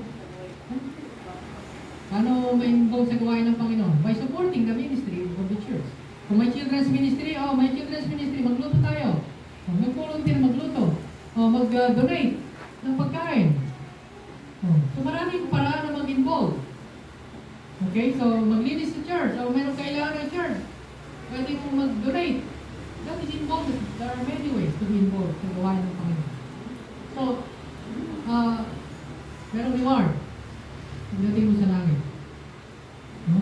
paano ma-involve sa gawain ng Panginoon? By supporting the ministry of the church. Kung may children's ministry, magluto tayo. Mag-volunteer, magluto. Mag-donate ng pagkain. So maraming paraan na mag-involve. Okay, so maglinis sa church. O mayroong kailangan ng church. Pwede mong mag-donate. That is involvement. There are many ways to be involved sa gawain ng Panginoon. So, merong reward. Pagdating mo sa langit. No?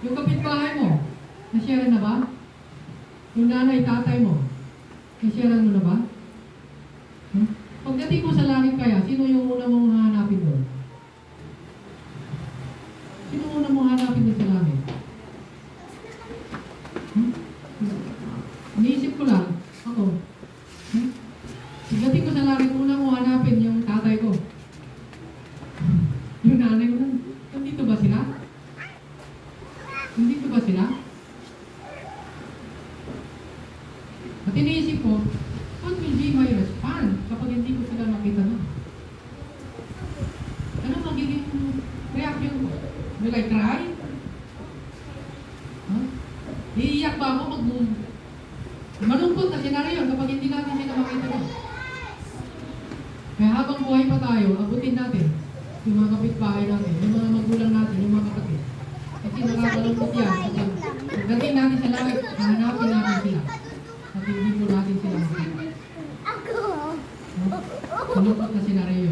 Yung kapitbahay mo, na-share na ba? Yung nanay, tatay mo, na-share mo na ba? Pagdating mo sa langit kaya, sino yung una mong hahanapin doon? Sino una mong hahanapin doon sa langit? Iniisip ko lang, ako. Pagdating ko sa langit, una mong hanapin yung tatay ko. Yung nanay ko, nandito ba sila? Nandito ba sila? At iniisip ko, what will be my response kapag hindi ko sila makita na? Ano magiging reaction ko? Will I cry? Huh? Iiyak ba ako malungkot na senaryo kapag hindi natin sila makita na? Kaya habang buhay pa tayo, abutin natin yung mga kapitbahay natin, yung mga magulang natin, yung mga kapatid. Kasi nakakalungkot yan. Pagdating natin sa langit, hahanapin natin sila. At hindi po natin sila makita. Malungkot na senaryo.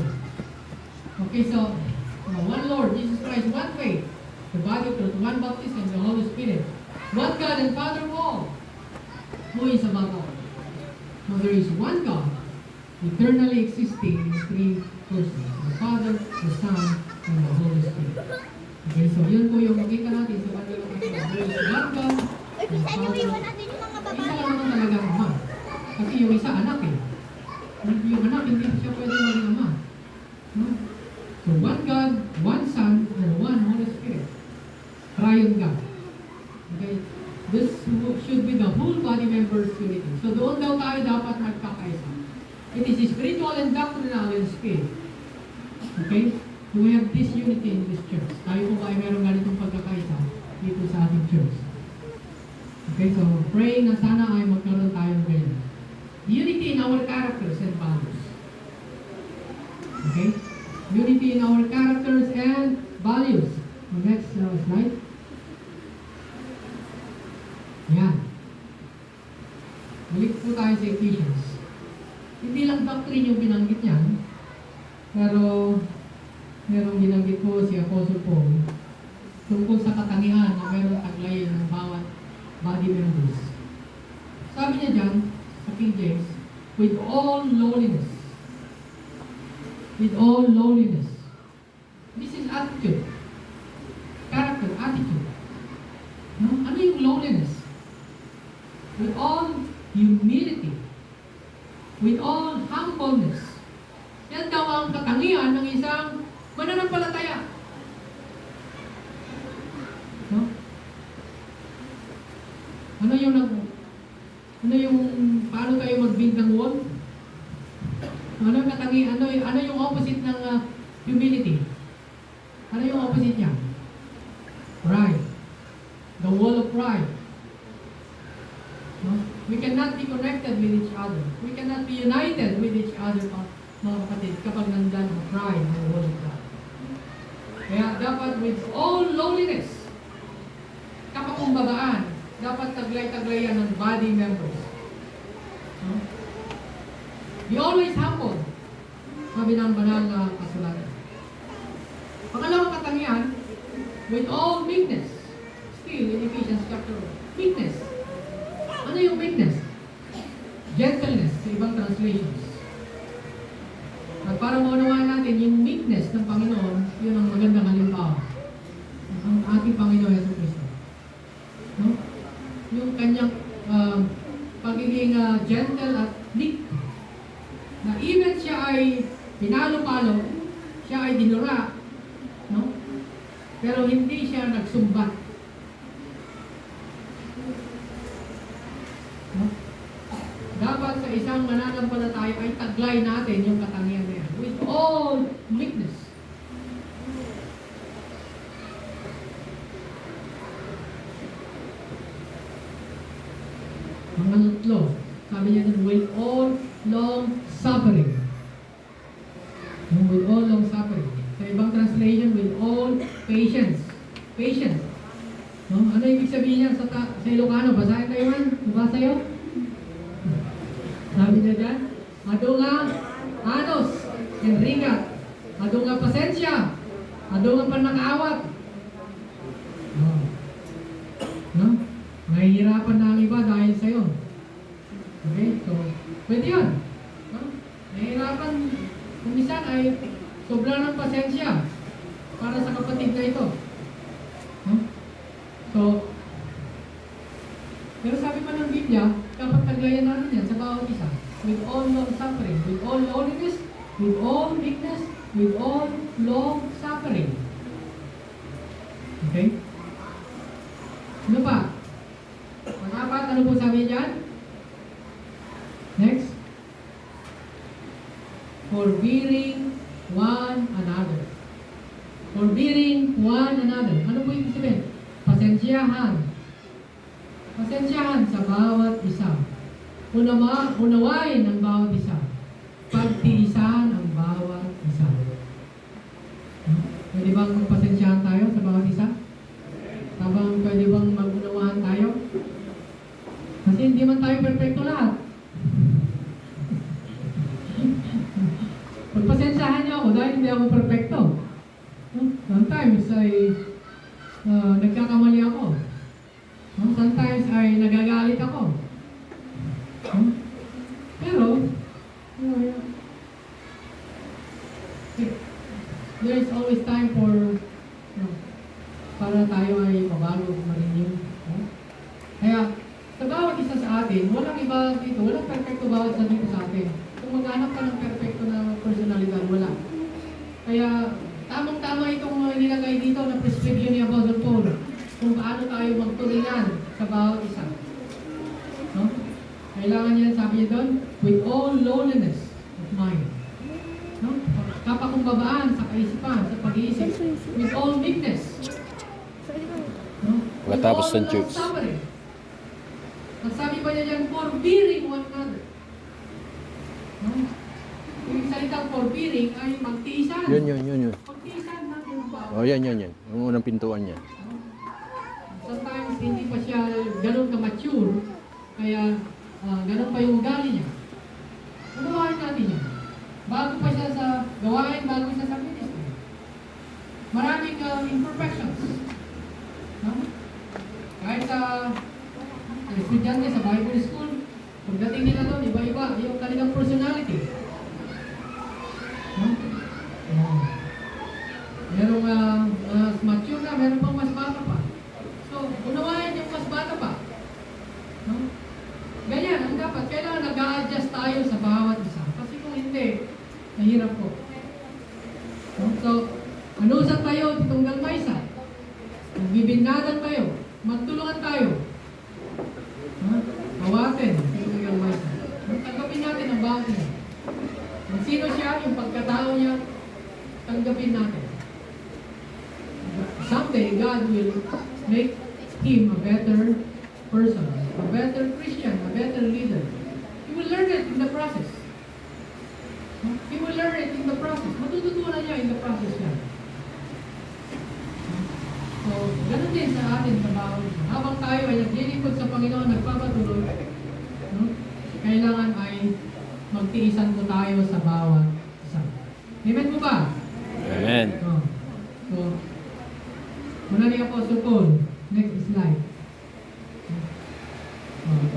Okay, so, one Lord, Jesus Christ, one faith, the body of truth, one baptism, and the Holy Spirit, one God and Father of all, who is above all. Now there is one God, eternally existing in three persons, the Father, the Son, and the Holy Spirit. Okay, so yun po yung makita natin sa kanilang mga there is one God, the Father, isa lang naman talaga ang Ama. Kasi yung isa anak eh. Yung anak, hindi siya pwede maging Ama. No? So one God, one Son, and one Holy Spirit. Triune God. Okay? This should be the whole body members unity. So doon daw tayo dapat magkakaisa. It is spiritual and doctrinal and spirit. Okay? We have this unity in this church. Tayo po ba ay meron ganitong pagkakaisa dito sa ating church. Okay, so praying na sana ay magkaroon tayo ng ganyan. Unity in our characters and values. Okay? Unity in our characters and values. The next slide. Yan. Balik po tayo sa Ephesians. Hindi lang doctrine yung binanggit niyan, pero merong binanggit po si Apostle Paul tungkol sa katangian na merong taglayin ng bawat body members. Sabi niya dyan, sa King James, with all lowliness. With all lowliness. This is attitude. Character, attitude. No? Ano yung lowliness? With all humility. With all humbleness. Yan daw ang katangian ng isang mananampalataya. No? Paano tayo mag-build ng wall? Ano yung opposite ng humility? Ano yung opposite niya? Pride. The wall of pride. No? We cannot be connected with each other. We cannot be united with each other, mga kapatid, kapag nandan ang pride ng wall of pride. Kaya dapat with all lowliness, kapakumbabaan, dapat taglay-taglayan ng body members. No? Be always humble. Sabi ng banal na kasulatan. Pangalawang katangian, with all meekness. Still in Ephesians chapter 1. Meekness. Ano yung meekness? Gentleness sa ibang translations. At para maunawaan natin yung meekness ng Panginoon, yun ang magandang halimbawa. Ang ating Panginoon Yesu Cristo. No? Yung kanyang pagiging gentle at meek. Na even siya ay pinalo-palo, siya ay dinura, no? pero hindi siya nagsumbat. No? Dapat sa isang mananampalataya ay taglay natin yung katangian na yan with all meekness. Mga tatlo, sabi niya dun, with all long suffering. With all long suffering. Sa ibang translation, with all patience. Patience. No? Ano ibig sabihin niya sa Ilocano? Basahin tayo man? Basa yun? Sabi niya dyan, ado nga anos, enringat, ado nga pasensya, ado nga panakaawat. No? Mahihirapan na ang iba dahil sa'yo. Okay? So, pwede yun. No? Mahihirapan, kung minsan ay sobra ng pasensya para sa kapatid na ito. No? So, pero sabi pa ng Biblia, dapat taglayan natin yan sa bawat isa. With all long suffering, with all lowliness, with all meekness, with all long suffering. Okay? Ano pa? Pang-apat, ano po sabi dyan? Next. Forbearing one another. Forbearing one another. Ano po yung sabihin? Pasensyahan. Pasensyahan sa bawat isa. Unawain ang bawat isa. Pagtiisan ang bawat isa. Pwede bang pasensyahan tayo sa bawat isa? Pwede bang mag-unawahan tayo? Kasi hindi man tayo perfecto lahat. Pagpasensyahan niyo ako dahil hindi ako perfecto. Sometimes ay nagkakamali ako. Sometimes ay nagagalit ako. Pero, there is always time for para tayo ay mabago, ma-renew. Kaya, sa bawat isa sa atin, walang iba dito, walang perfecto bawat sa dito sa atin. Kung maghanap ka ng perfecto na personalidad, wala. Kaya, tamang-tama itong nilagay dito na prescription ni Apostle Paul kung paano tayo magturingan sa bawat isa. No? Kailangan niya, sabi niya doon, with all lowliness of mind. No? Kapakumbabaan sa kaisipan, sa pag-iisip. With all meekness. No? With Pagkatapos all ng church. suffering. At sabi pa niya dyan, forbearing one another. No? Yung salitang forbearing ay magtiisan. Yun. Magtiisan natin yung bawat. Oh, yan. Yung unang pintuan niya. Sometimes hindi pa siya ganun ka-mature, kaya ganun pa yung ugali niya. Unawain natin yan. Bago pa siya sa gawain, bago siya sa ministry. Maraming imperfections. No? Kahit sa estudyante sa Bible school, pagdating nila doon, iba-iba yung kanilang personality. No? Merong mas mature na, meron pang mas bata pa. So, unawain yung mas bata pa. No? Ganyan, ang dapat. Kailangan nag-a-adjust tayo sa bawat isa. Kasi kung hindi, nahirap po. No? So, anusan tayo, itong galmaysa. Magbibinadan tayo. Magtulungan tayo. No? Kawatin, itong galmaysa. Tanggapin natin ang bawat isa. Kung sino siya, yung pagkatao niya, tanggapin natin. Someday, God will make him a better person, a better Christian, a better leader. He will learn it in the process. He will learn it in the process. Matututunan niya in the process yan. So, ganun din sa atin sa bawat isa. Habang tayo ay naglilingkod sa Panginoon, nagpapatuloy, no? Kailangan ay magtiisan po tayo sa bawat isa. Amen po ba? Amen. So, muna ni Apostle Paul. Next slide.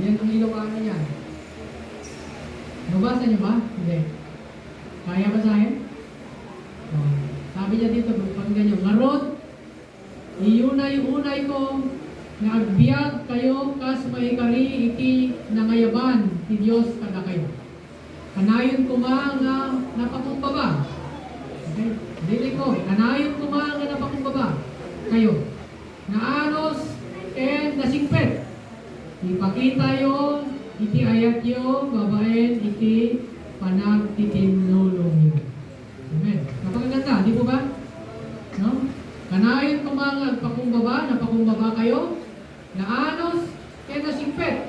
Yan ang Ilocano niya. Nabasa niyo ba? Hindi. Kaya basahin? Sabi niya dito, pakinggan niyo, Ngarod, iyunay-unay ko nga agbiag kayo kas mahikari iti nangayaban ti Diyos kada kayo. Kanayon ko nga napakumbaba. Okay? Dili ko, kanayon ko nga napakumbaba. kayo. Naanos and nasingpet. Ipakita yon, iti ayat yo, babaen, iti panagtitinulong yo. Amen. Napakaganda, di po ba? No? Kanayon kumangag napakumbaba kayo. Naanos and nasingpet.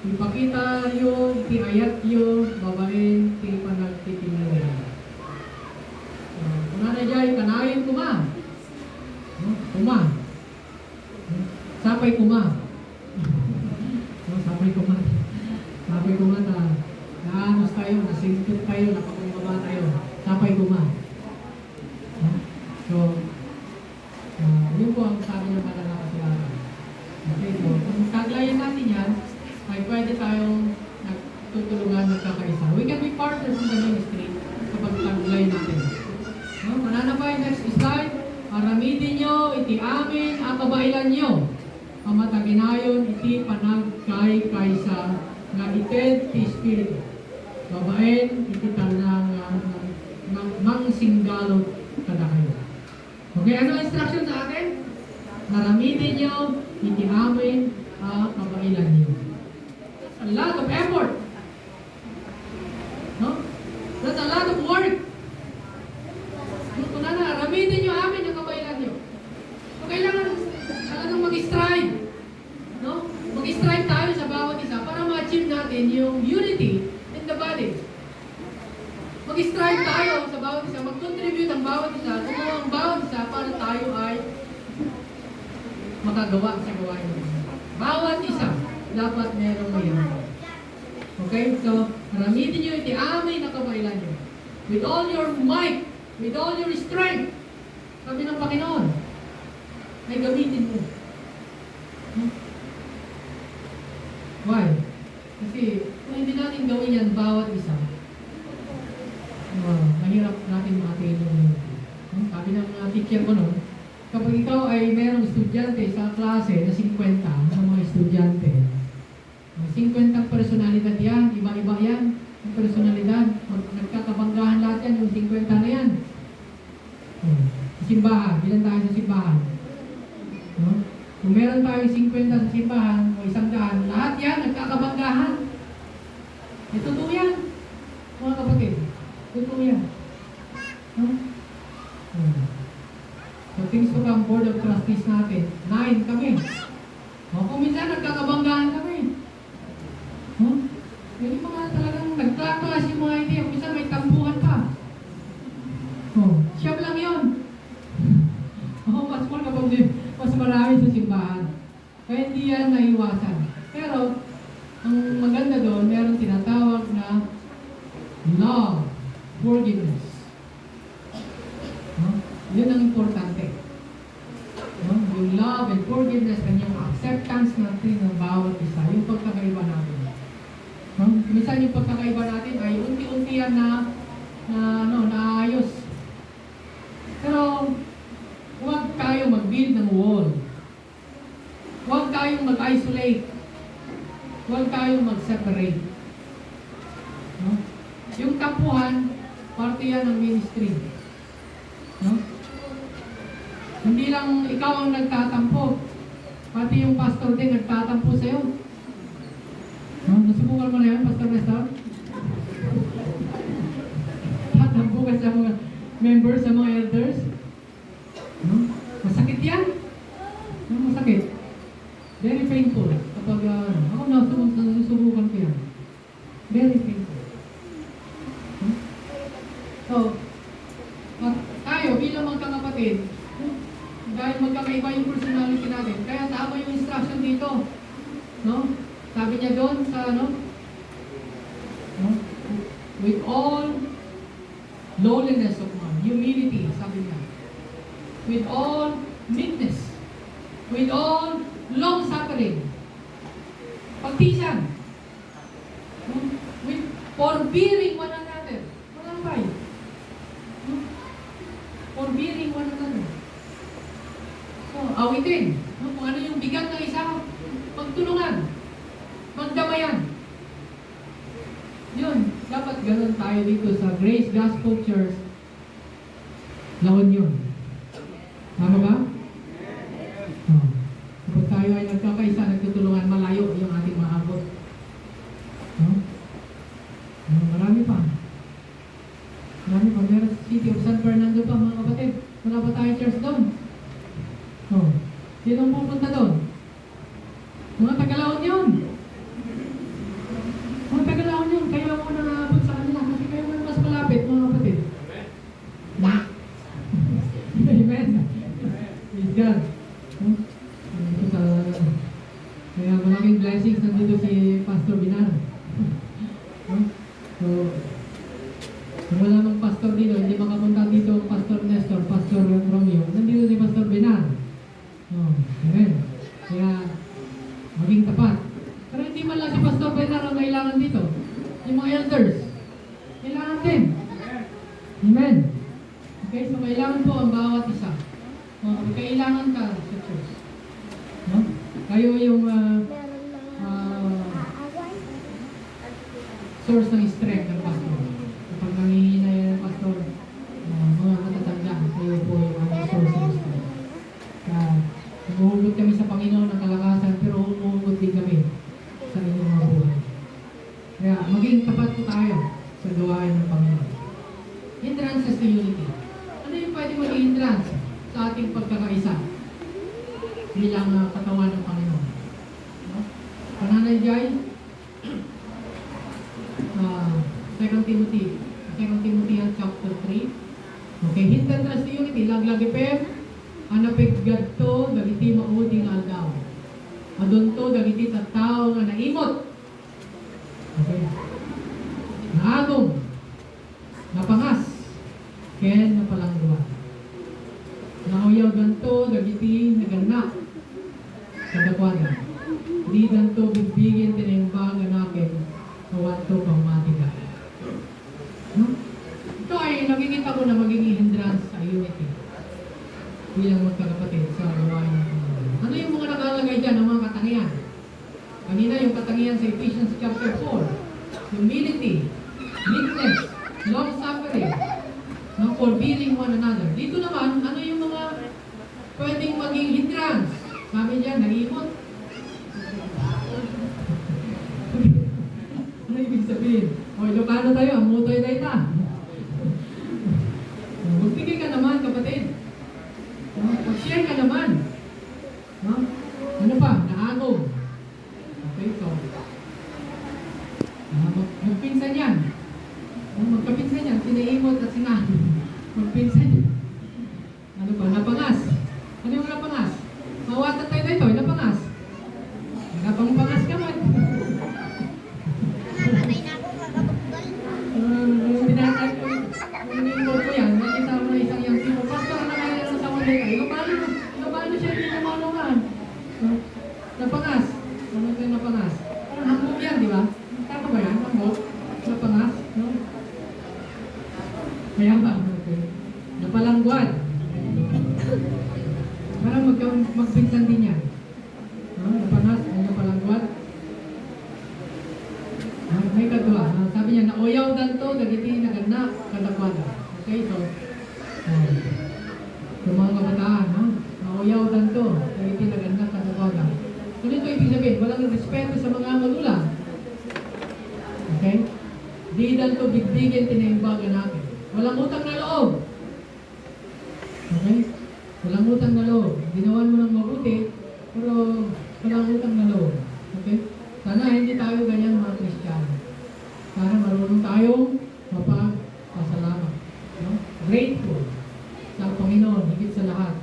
Ipakita yo, iti ayat yo, babaen, iti panagtitinulong yo. Kung na dyan, kanayon kumang. No? Kumang. Sapay kumang. No, sapay kumang. Sapay kumang na naanos tayo, nasingpit tayo, napakumbaba tayo. Sapay kumang. No? So, yun po ang sabi ng banal na kasulatan. Okay, so kung taglayan natin yan, ay pwede tayong nagtutulungan, nagkakaisa. We can be partners in the ministry kapag taglayan natin. No? Mananapay, next slide. Aramidin nyo, iti amin, at kabailan nyo. Pamataginayon, iti panagkay kaysa nga ited ti Espiritu. Babaen, iti tanang mangsinggalot kada kayo. Okay, ano instruction sa atin? Naramidin nyo, iti amin, at kabailan nyo. That's a lot of effort. No? That's a lot of work. Kung naramidin nyo amin ang kabailan nyo. So, kailangan talagang mag-strive. No? Mag-strive tayo sa bawat isa para ma-achieve natin yung unity in the body. Mag-strive tayo sa bawat isa, mag-contribute ang bawat isa, gumawa ang bawat isa para tayo ay makagawa sa gawain. Bawat isa dapat merong mayaman. Okay? So, maramidin nyo iti amin na kabailan nyo. With all your might, with all your strength, sabi ng Panginoon, ay gamitin mo. Why? Kasi kung hindi natin gawin yan bawat isa, mahirap natin ma-attain yung unity. Sabi ng teacher ko noon, kapag ikaw ay merong estudyante sa klase na 50 ng mga estudyante, 50 personalidad yan, iba-iba yan, ang personalidad, nagkakabanggahan lahat yan, yung 50 na yan. Simbahan, bilang tayo sa simbahan. No? Kung meron tayong 50 sa simbahan o 100, lahat yan nagkakabanggahan. Totoo yan, mga kapatid. Totoo yan. No? So things to come, Board of Trustees natin, 9 kami. Kung minsan nagkakabanggahan kami. Yung mga talagang nagkaklas yung mga idea, kung minsan may tampuhan pa. Siyam lang yun. Mas more kapag mas marami sa simbahan. Kaya hindi yan naiwasan. Pero, ang maganda doon, meron tinatawag na love, forgiveness. Yun ang importante. Yung love and forgiveness and yung acceptance natin ng bawat isa, yung pagkakaiba natin. Minsan yung pagkakaiba natin ay unti-unti yan naayos. Pero, huwag tayong mag-build ng wall. Huwag tayong mag-isolate. Huwag tayong mag-separate. No? Yung tampuhan, parte yan ng ministry. No? Hindi lang ikaw ang nagtatampo. Pati yung pastor din nagtatampo sa'yo. No? Nasubukan mo na yan, Pastor Nestor? Tatampo ka sa mga members, sa mga elders. No? Masakit yan. No, masakit. Very painful. Kapag ako nasusubukan ko yan. Very painful. So, tayo bilang magkakapatid, dahil magkakaiba yung personality natin, kaya tama yung instruction dito. No? Sabi niya doon sa no? With all lowliness of man, humility, sabi niya. With all meekness, with all long suffering, pagtisan, with forbearing one another. Wala tayo. Forbearing one another. So, awitin. Kung ano yung bigat ng isa, magtulungan. Magdamayan. Yun. Dapat ganun tayo dito sa Grace Gospel Church La Union. Tama ba? Oh. Kapag tayo ay nagkakaisa, nagtutulungan, malayo yung ating maabot. No? Marami pa. Marami pa. Meron sa City of San Fernando pa, mga kapatid. Wala pa tayong church doon. Oh. Sinong pupunta doon? Mga Tagalaon yun. Mga Tagalaon yun. Kaya ako nangabot sa kanila. Kasi kayo mas malapit, mga kapatid. Amen. Praise God. Ito sa... Kaya malaking blessings nandito si Pastor Binar. So, kung wala mang pastor dito, hindi makapunta dito ang Pastor Nestor, Pastor Romeo. Nandito si Pastor Binar. Amen. Kaya, maging tapat. Pero hindi man lang si Pastor Binar ang kailangan dito. Yung mga elders, kailangan din. Amen. Okay, so kailangan po ang bawat isa. Kailangan ka sa church. No? Kayo yung source ng strength ng pastor. Kapag nangihina yan ng pastor, mga matatanda, kayo po yung source ng strength. Umuhugot kami sa Panginoon ng kalakasan, pero umuhugot din kami sa inyong mga buhay. Kaya maging tapat po tayo sa gawain ng Panginoon. Hindrances to unity. Ano yung pwede maging hindrance sa ating pagkakaisa bilang katawan ng Panginoon? No? Pananay Jai, 2 Timothy chapter 3. Okay, hindrance to unity. Laglagi pep, anapig gadto, dagiti mauding aldaw. Adunto, dagiti tattao nga naimot. Okay. Naagom, napangas, ken napalangguan. Nauyaw ganto, dagiti naganak, kadakwanan. Di ganto bigbigin tinimbang anakin, kawanto pang matiga. No? Ito ay nakikita ko na magiging hindrance sa unity bilang magkakapatid sa gawain ng Panginoon. Ano yung mga nakalagay dyan ng mga katangian? Kanina yung katangian sa Ephesians chapter 4. Humility, meekness, long-suffering, no, forbearing one another. Dito naman, ano yung mga pwedeng maging hindrance? Sabi dyan, naimot. Ano ibig sabihin? O, Ilocano tayo, amutoy tayo ta. Magbigay ka naman, kapatid. Mag-share ka naman. No? Ano pa? Naagom. Okay, so. Magpinsan yan. Magkapinsan yan. Sinaimot at sinabi. Magpinsan yan. Ano pa? Napangas. Ano yung napangas? Mawatan tayo dito. Napangas. Napangpangas ka man. Binatay ko yung ko yan. Nakita mo na isang yung sino. Pastor, nakaya sa mga dito. Paano siya hindi kumalungan? Napangas. Ano yung napangas? Parang hangog yan, di ba? Tama ba yan? Hangog? Napangas? No? Kaya ba? Okay. Napalangguan. Parang magpinsan din yan. Napangas, napalangguan. May kadwa. Sabi niya, nauyaw danto, dagiti naganak, kadakwada. Okay, so, yung mga kabataan, no? Nauyaw danto, dagiti naganak, kadakwada. So, ito ibig sabihin, walang respeto sa mga magulang. Okay? Di danto bigbigin tinaimbagan natin. Walang utang na loob. Okay? Walang utang na loob. Ginawan mo ng mabuti, pero walang utang na loob. Okay? Sana hindi tayo ganyan mga Kristiyano. Sana marunong tayong mapagpasalamat. No? Grateful sa Panginoon, higit sa lahat.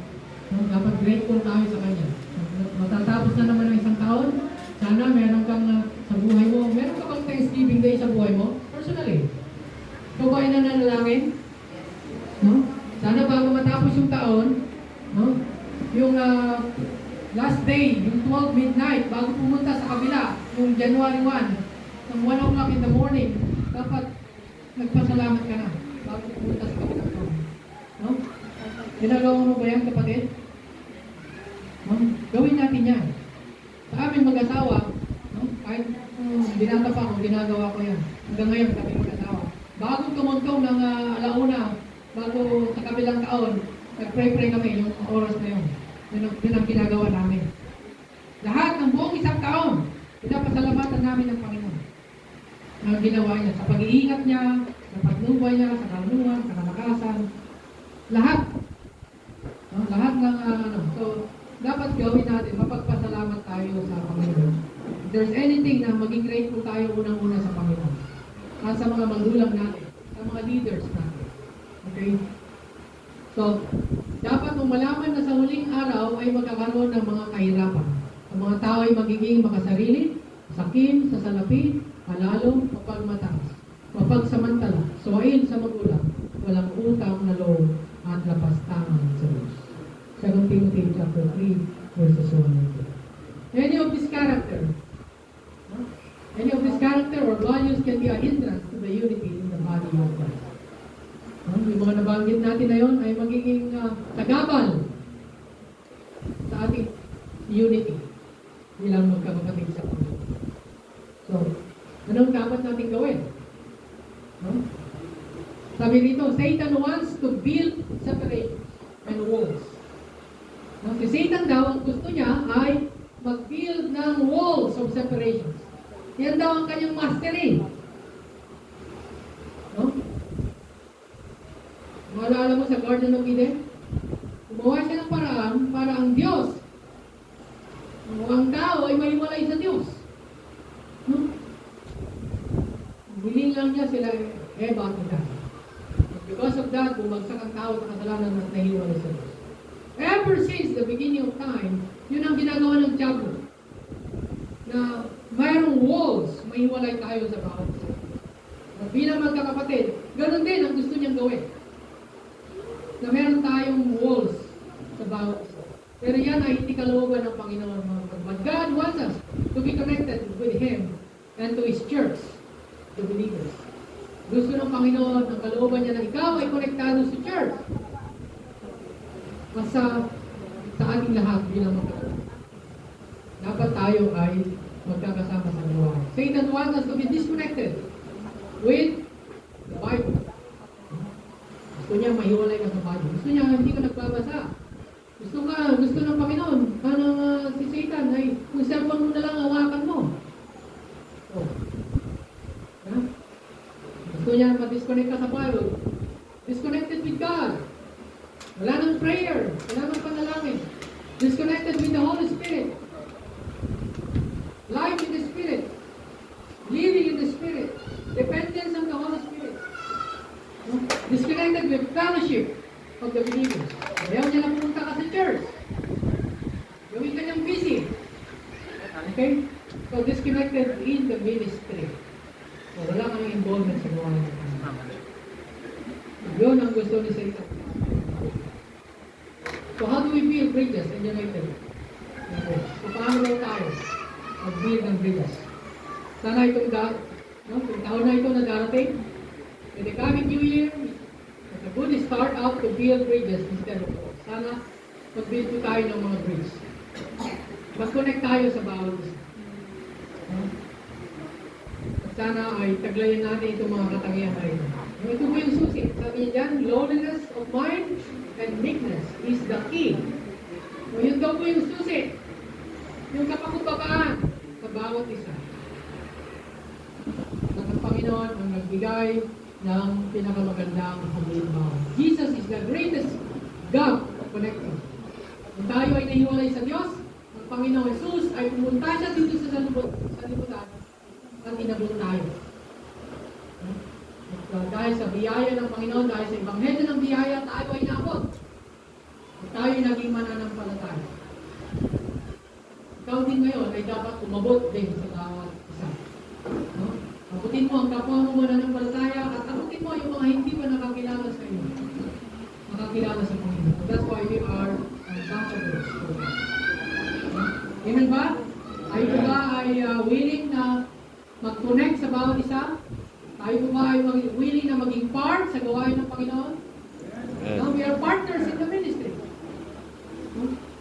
No? Dapat grateful tayo sa Kanya. Matatapos na naman ang isang taon, sana meron kang sa buhay mo, meron ka bang Thanksgiving Day sa buhay mo? Personally. Ikaw ba ay nananalangin? No? Sana bago matapos yung taon, no? Yung last day, yung 12 midnight, bago pumunta sa kabila, yung January 1, ng 1 o'clock in the morning, dapat nagpasalamat ka na bago pumunta sa kabilang taon. No? Ginagawa mo ba yan, kapatid? No? Gawin natin yan. Sa aming mag-asawa, no? Kahit binata pa ako, ginagawa ko yan. Hanggang ngayon, kami mag-asawa. Bago tumuntong ng alauna, bago sa kabilang taon, nag-pray-pray kami yung oras na yun. Yun ang ginagawa namin. Lahat ng buong isang taon, pinapasalamatan namin ng Panginoon. Ang ginawa niya, sa pag-iingat niya, sa patnubay niya, sa karunungan, sa kalakasan, lahat. Lahat ng So, dapat gawin natin, mapagpasalamat tayo sa Panginoon. If there's anything na maging grateful tayo unang-una sa Panginoon. Sa mga magulang natin, sa mga leaders natin. Okay? So, dapat kung malaman na sa huling araw ay magkakaroon ng mga kahirapan. Ang mga tao ay magiging makasarili, sakim, sa salapi, palalo, mapagmataas, mapagsamantala, suwain sa magulang, walang utang na loob at lapastangan sa Diyos. 2 Timothy chapter 3, verses 1 and 2. Any of this character, any of this character or values can be a hindrance to the unity in the body of Christ. Yung mga nabanggit natin na yun ay magiging tagabal sa ating unity bilang magkakapatid sa Panginoon. So, anong dapat natin gawin? Sabi dito, Satan wants to build separation and walls. Si Satan daw, ang gusto niya ay mag-build ng walls of separations. Yan daw ang kanyang mastery. Maalala mo sa Garden of Eden? Gumawa siya ng paraan para ang Diyos, ang tao ay maiwalay sa Diyos. Bilin lang niya sila Eva at Adan. Because of that, bumagsak ang tao sa kasalanan at nahiwalay sa Diyos. Ever since the beginning of time, yun ang ginagawa ng Diablo. Na mayroong walls, maiwalay tayo sa bawat isa. At bilang magkakapatid, ganun din ang gusto niyang gawin. Na meron tayong walls sa bawat isa. Pero yan ay hindi kalooban ng Panginoon. But God wants us to be connected with Him and to His church, the believers. Gusto ng Panginoon, ang kalooban niya na ikaw ay konektado sa church. Sa ating lahat bilang magkakapatid. Dapat tayo ay magkakasama sa gawain. Satan wants us to be disconnected with the Bible. Gusto niya mahiwalay ka sa Bible. Gusto niya hindi ka nagbabasa. Gusto ng Panginoon. Si Satan ay kung cellphone mo na lang hawakan mo. Gusto niya ma-disconnect ka sa Bible. Disconnected with God. Wala nang prayer. Wala nang panalangin. Disconnected with the Holy Spirit. Life in the Spirit. Living in the Spirit. Dependence on the Holy Spirit. Disconnected with fellowship of the believers. Ayaw niya lang pumunta ka sa church. Gawin ka niyang busy. Okay? So disconnected in the ministry. So wala kang involvement sa gawain ng Panginoon. Yun ang gusto ni Satan. So how do we build bridges and united? Okay. So paano daw tayo mag-build ng bridges? Sana itong taon na ito na darating, in the coming New Year, it's a good start out to build bridges instead of walls. Sana mag-build po tayo ng mga bridges. Mag-connect tayo sa bawat isa. At sana ay taglayan natin itong mga katangian na ito. Ito po yung susi. Sabi niya dyan, lowliness of mind and meekness is the key. So yun daw po yung susi. Yung kapakumbabaan sa bawat isa. At ang Panginoon ang nagbigay ng pinakamagandang halimbawa. Jesus is the greatest God connector. Kung tayo ay nahiwalay sa Diyos, ang Panginoon Jesus ay pumunta siya dito sa libutan at inabot tayo. At dahil sa biyaya ng Panginoon, dahil sa Ebanghelyo ng biyaya, tayo ay naabot. At tayo ay naging mananampalataya. Ikaw din ngayon ay dapat umabot din sa bawat isa. Abutin mo ang kapwa mo mananampalataya at abutin mo yung mga hindi pa nakakilala sa iyo. Nakakilala sa Panginoon. That's why we are ambassadors for God. Amen ba? Tayo ba ay willing na mag-connect sa bawat isa? Tayo ba ay willing na maging part sa gawain ng Panginoon? No, we are partners in the ministry.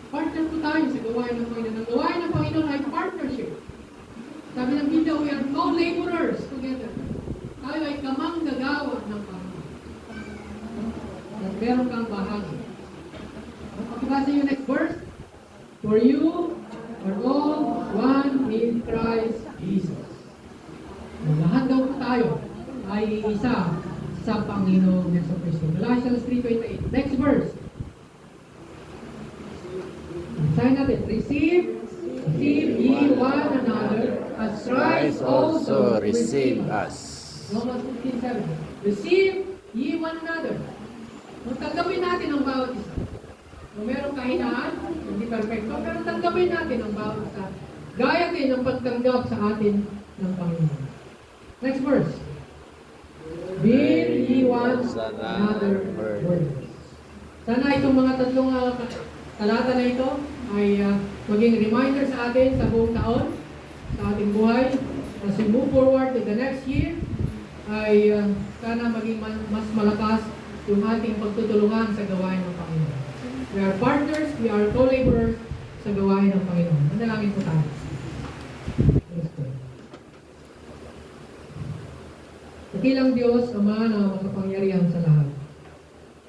Partner po tayo sa gawain ng Panginoon. Ang gawain ng Panginoon ay partnership. Sabi ng Biblia, we are co-laborers together. Tayo ay kamanggagawa ng Panginoon. At meron kang bahagi. Pakibasa yung next verse. For you are all one in Christ Jesus. Lahat daw po tayo ay isa sa Panginoong Jesucristo. Galatians 3:28. Next verse. Sabi natin, receive ye one another as Christ also received us. Romans 15:7. Receive ye one another. Tanggapin natin ang bawat isa. Kung merong kahinaan, hindi perfecto, pero tanggapin natin ang bawat isa. Gaya din ang pagtanggap sa atin ng Panginoon. Next verse. Bear ye one another burdens. Sana itong mga tatlong talata na ito ay maging reminder sa atin sa buong taon, sa ating buhay, as we move forward to the next year, ay sana maging mas malakas yung ating pagtutulungan sa gawain ng Panginoon. We are partners, we are co-laborers sa gawain ng Panginoon. Manalangin po tayo. Let's pray. Dakilang Diyos, Ama na makapangyarihan sa lahat.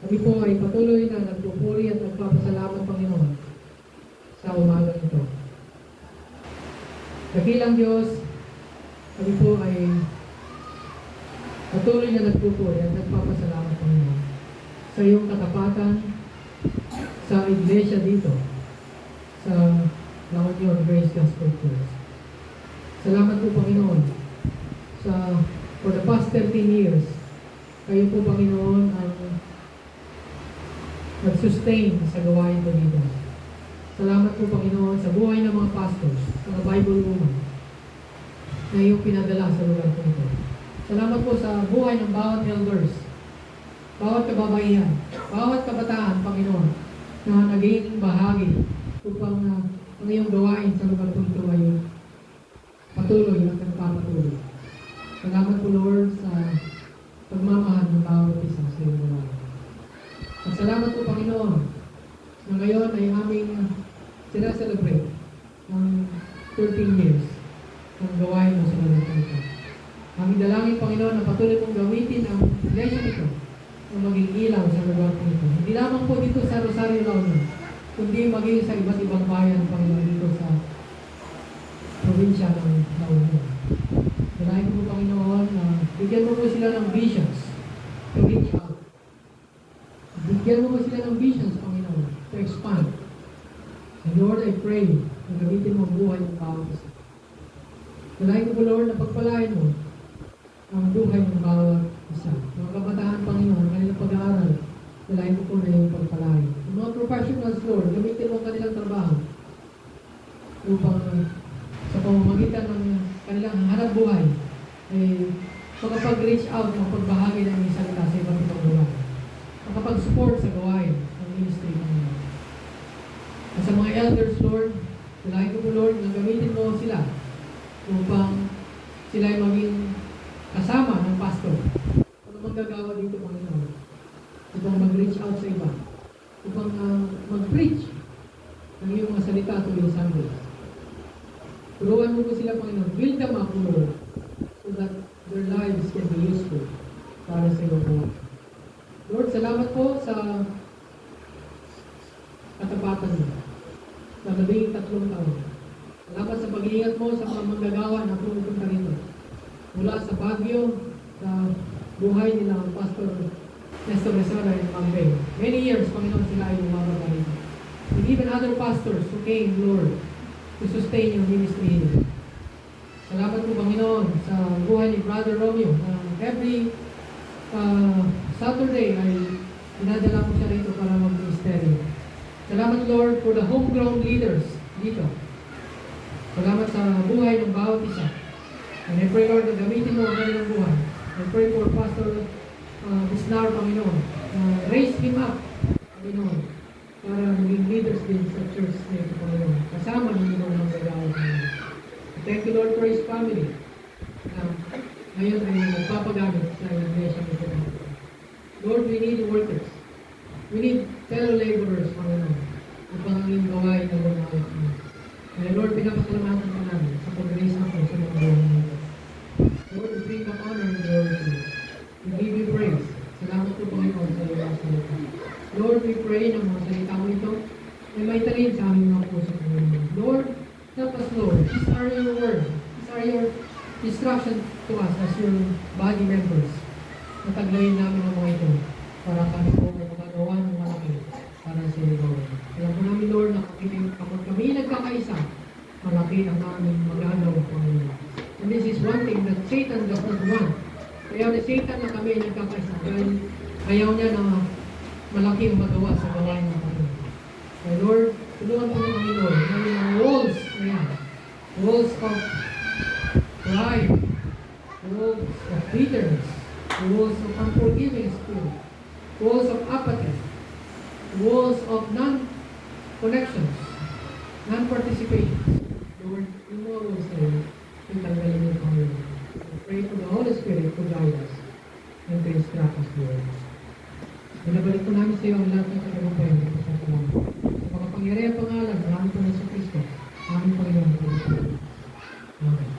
Kami po ay patuloy na nagpupuri at nagpapasalamat, Panginoon, sa umaga ito. Dakilang Diyos, kami po ay patuloy na nagpupuri at nagpapasalamat, Panginoon, sa iyong katapatan sa iglesia dito, sa La Union Grace Gospel Church. Salamat po, Panginoon, for the past 13 years, kayo po, Panginoon, ang nag-sustain sa gawain po dito. Salamat po, Panginoon, sa buhay ng mga pastors, mga Bible woman, na iyong pinadala sa lugar po ito. Salamat po sa buhay ng bawat elders, bawat kababaihan, bawat kabataan, Panginoon, na naging bahagi upang ang iyong gawain sa lugar po ito ay patuloy at nagpapatuloy. Salamat po, Lord, sa pagmamahal ng bawat isa sa iyong gawain. At salamat po, Panginoon, na ngayon ay aming sinaselebrate ng 13 years ng gawain mo sa lugar po ito. Aming dalangin, Panginoon, na patuloy mong gamitin ang iglesia nito na maging ilaw sa lugar po ito. Hindi lamang po dito sa Rosario, La Union, kundi maging sa iba't ibang bayan, Panginoon, dito sa probinsya ng La Union. Dalangin po, Panginoon, na bigyan mo po sila ng visions to reach out. Bigyan mo po sila ng visions, Panginoon, to expand. And Lord, I pray na gamitin mo ang buhay ng bawat isa. Dalangin ko po, Lord, na pagpalain mo ang buhay ng bawat isa. Mga kabataan, Panginoon, kanilang pag-aaral, dalangin ko po na yung pagpalain. Yung mga professionals, Lord, gamitin mo ang kanilang trabaho upang sa pamamagitan ng kanilang hanap buhay ay makapag-reach out, makapagbahagi ng isang salita sa iba't ibang lugar. Makapag-support sa gawain ng ministry ng Lord. At sa mga elders, Lord, dalangin ko po, Lord, na gamitin mo sila upang sila ay maging kasama ng pastor. Ano manggagawa dito, Panginoon? Upang mag-reach out sa iba. Upang mag-preach ng iyong mga salita tuwing Sunday. Turuan mo po sila, Panginoon. Build them up, Lord, so that their lives can be useful para sa iyong buhay. Lord, salamat po sa katapatan mo sa 13 taon. Salamat sa pag-iingat mo sa mga manggagawa na pumupunta rito. Mula sa Baguio, sa buhay nila ang Pastor Nestor Resara and Mambay. Many years, Panginoon, sila ay lumababa rito. And even other pastors who came, Lord, to sustain your ministry here. Salamat po, Panginoon, sa buhay ni Brother Romeo. Every Saturday ay dinadala ko siya rito para mag-ministry. Salamat, Lord, for the homegrown leaders dito. Salamat sa buhay ng bawat isa. And I pray, Lord, na gamitin mo ang kanilang buhay. I pray for Pastor Bisnar, Panginoon. Raise him up, Panginoon, para maging leaders din sa church nito, Panginoon. Kasama ng iyong mga gagawin, Panginoon. Thank you, Lord, for his family. Ngayon ay nagpapagamit sa iglesia nito. Lord, we need workers. We need fellow laborers, Panginoon, upang ang iyong gawain na mga Panginoon. And Lord, pinapasalamatan ka namin sa pag-raise ako sa mga buhay nito. Lord, we bring up honor and glory to you. We give you praise. Salamat po, Panginoon, sa iyo mga salita. Lord, we pray na mga salita mo ito ay may talin sa aming mga puso. these are your words. These are your instruction to us as your body members. Nataglayin namin ang mga ito para kami po ay magagawa ng malaki para sa iyo, Lord. Alam po namin, Lord, na kapag kami nagkakaisa, malaki ang aming magagawa, Panginoon. And this is one thing that Satan does not want. Kaya ni Satan na kami nagkakaisa dahil ayaw niya na malaki ang magawa sa gawain ng Panginoon. Kaya Lord, tulungan po namin, Lord, na yung mga walls na yan, walls of pride, walls of bitterness, walls of unforgiving spirit, walls of apathy, walls of non-connections, non-participation. Lord, yung mga walls na yun, yung tanggalin yung Panginoon. We pray for the Holy Spirit to guide us and to instruct us, Lord. Binabalik po namin sa iyo ang lahat ng katagumpayan dito sa salamat. Sa mga pangyarihan pangalan, maraming po ng Kristo, aming Panginoon. Amen.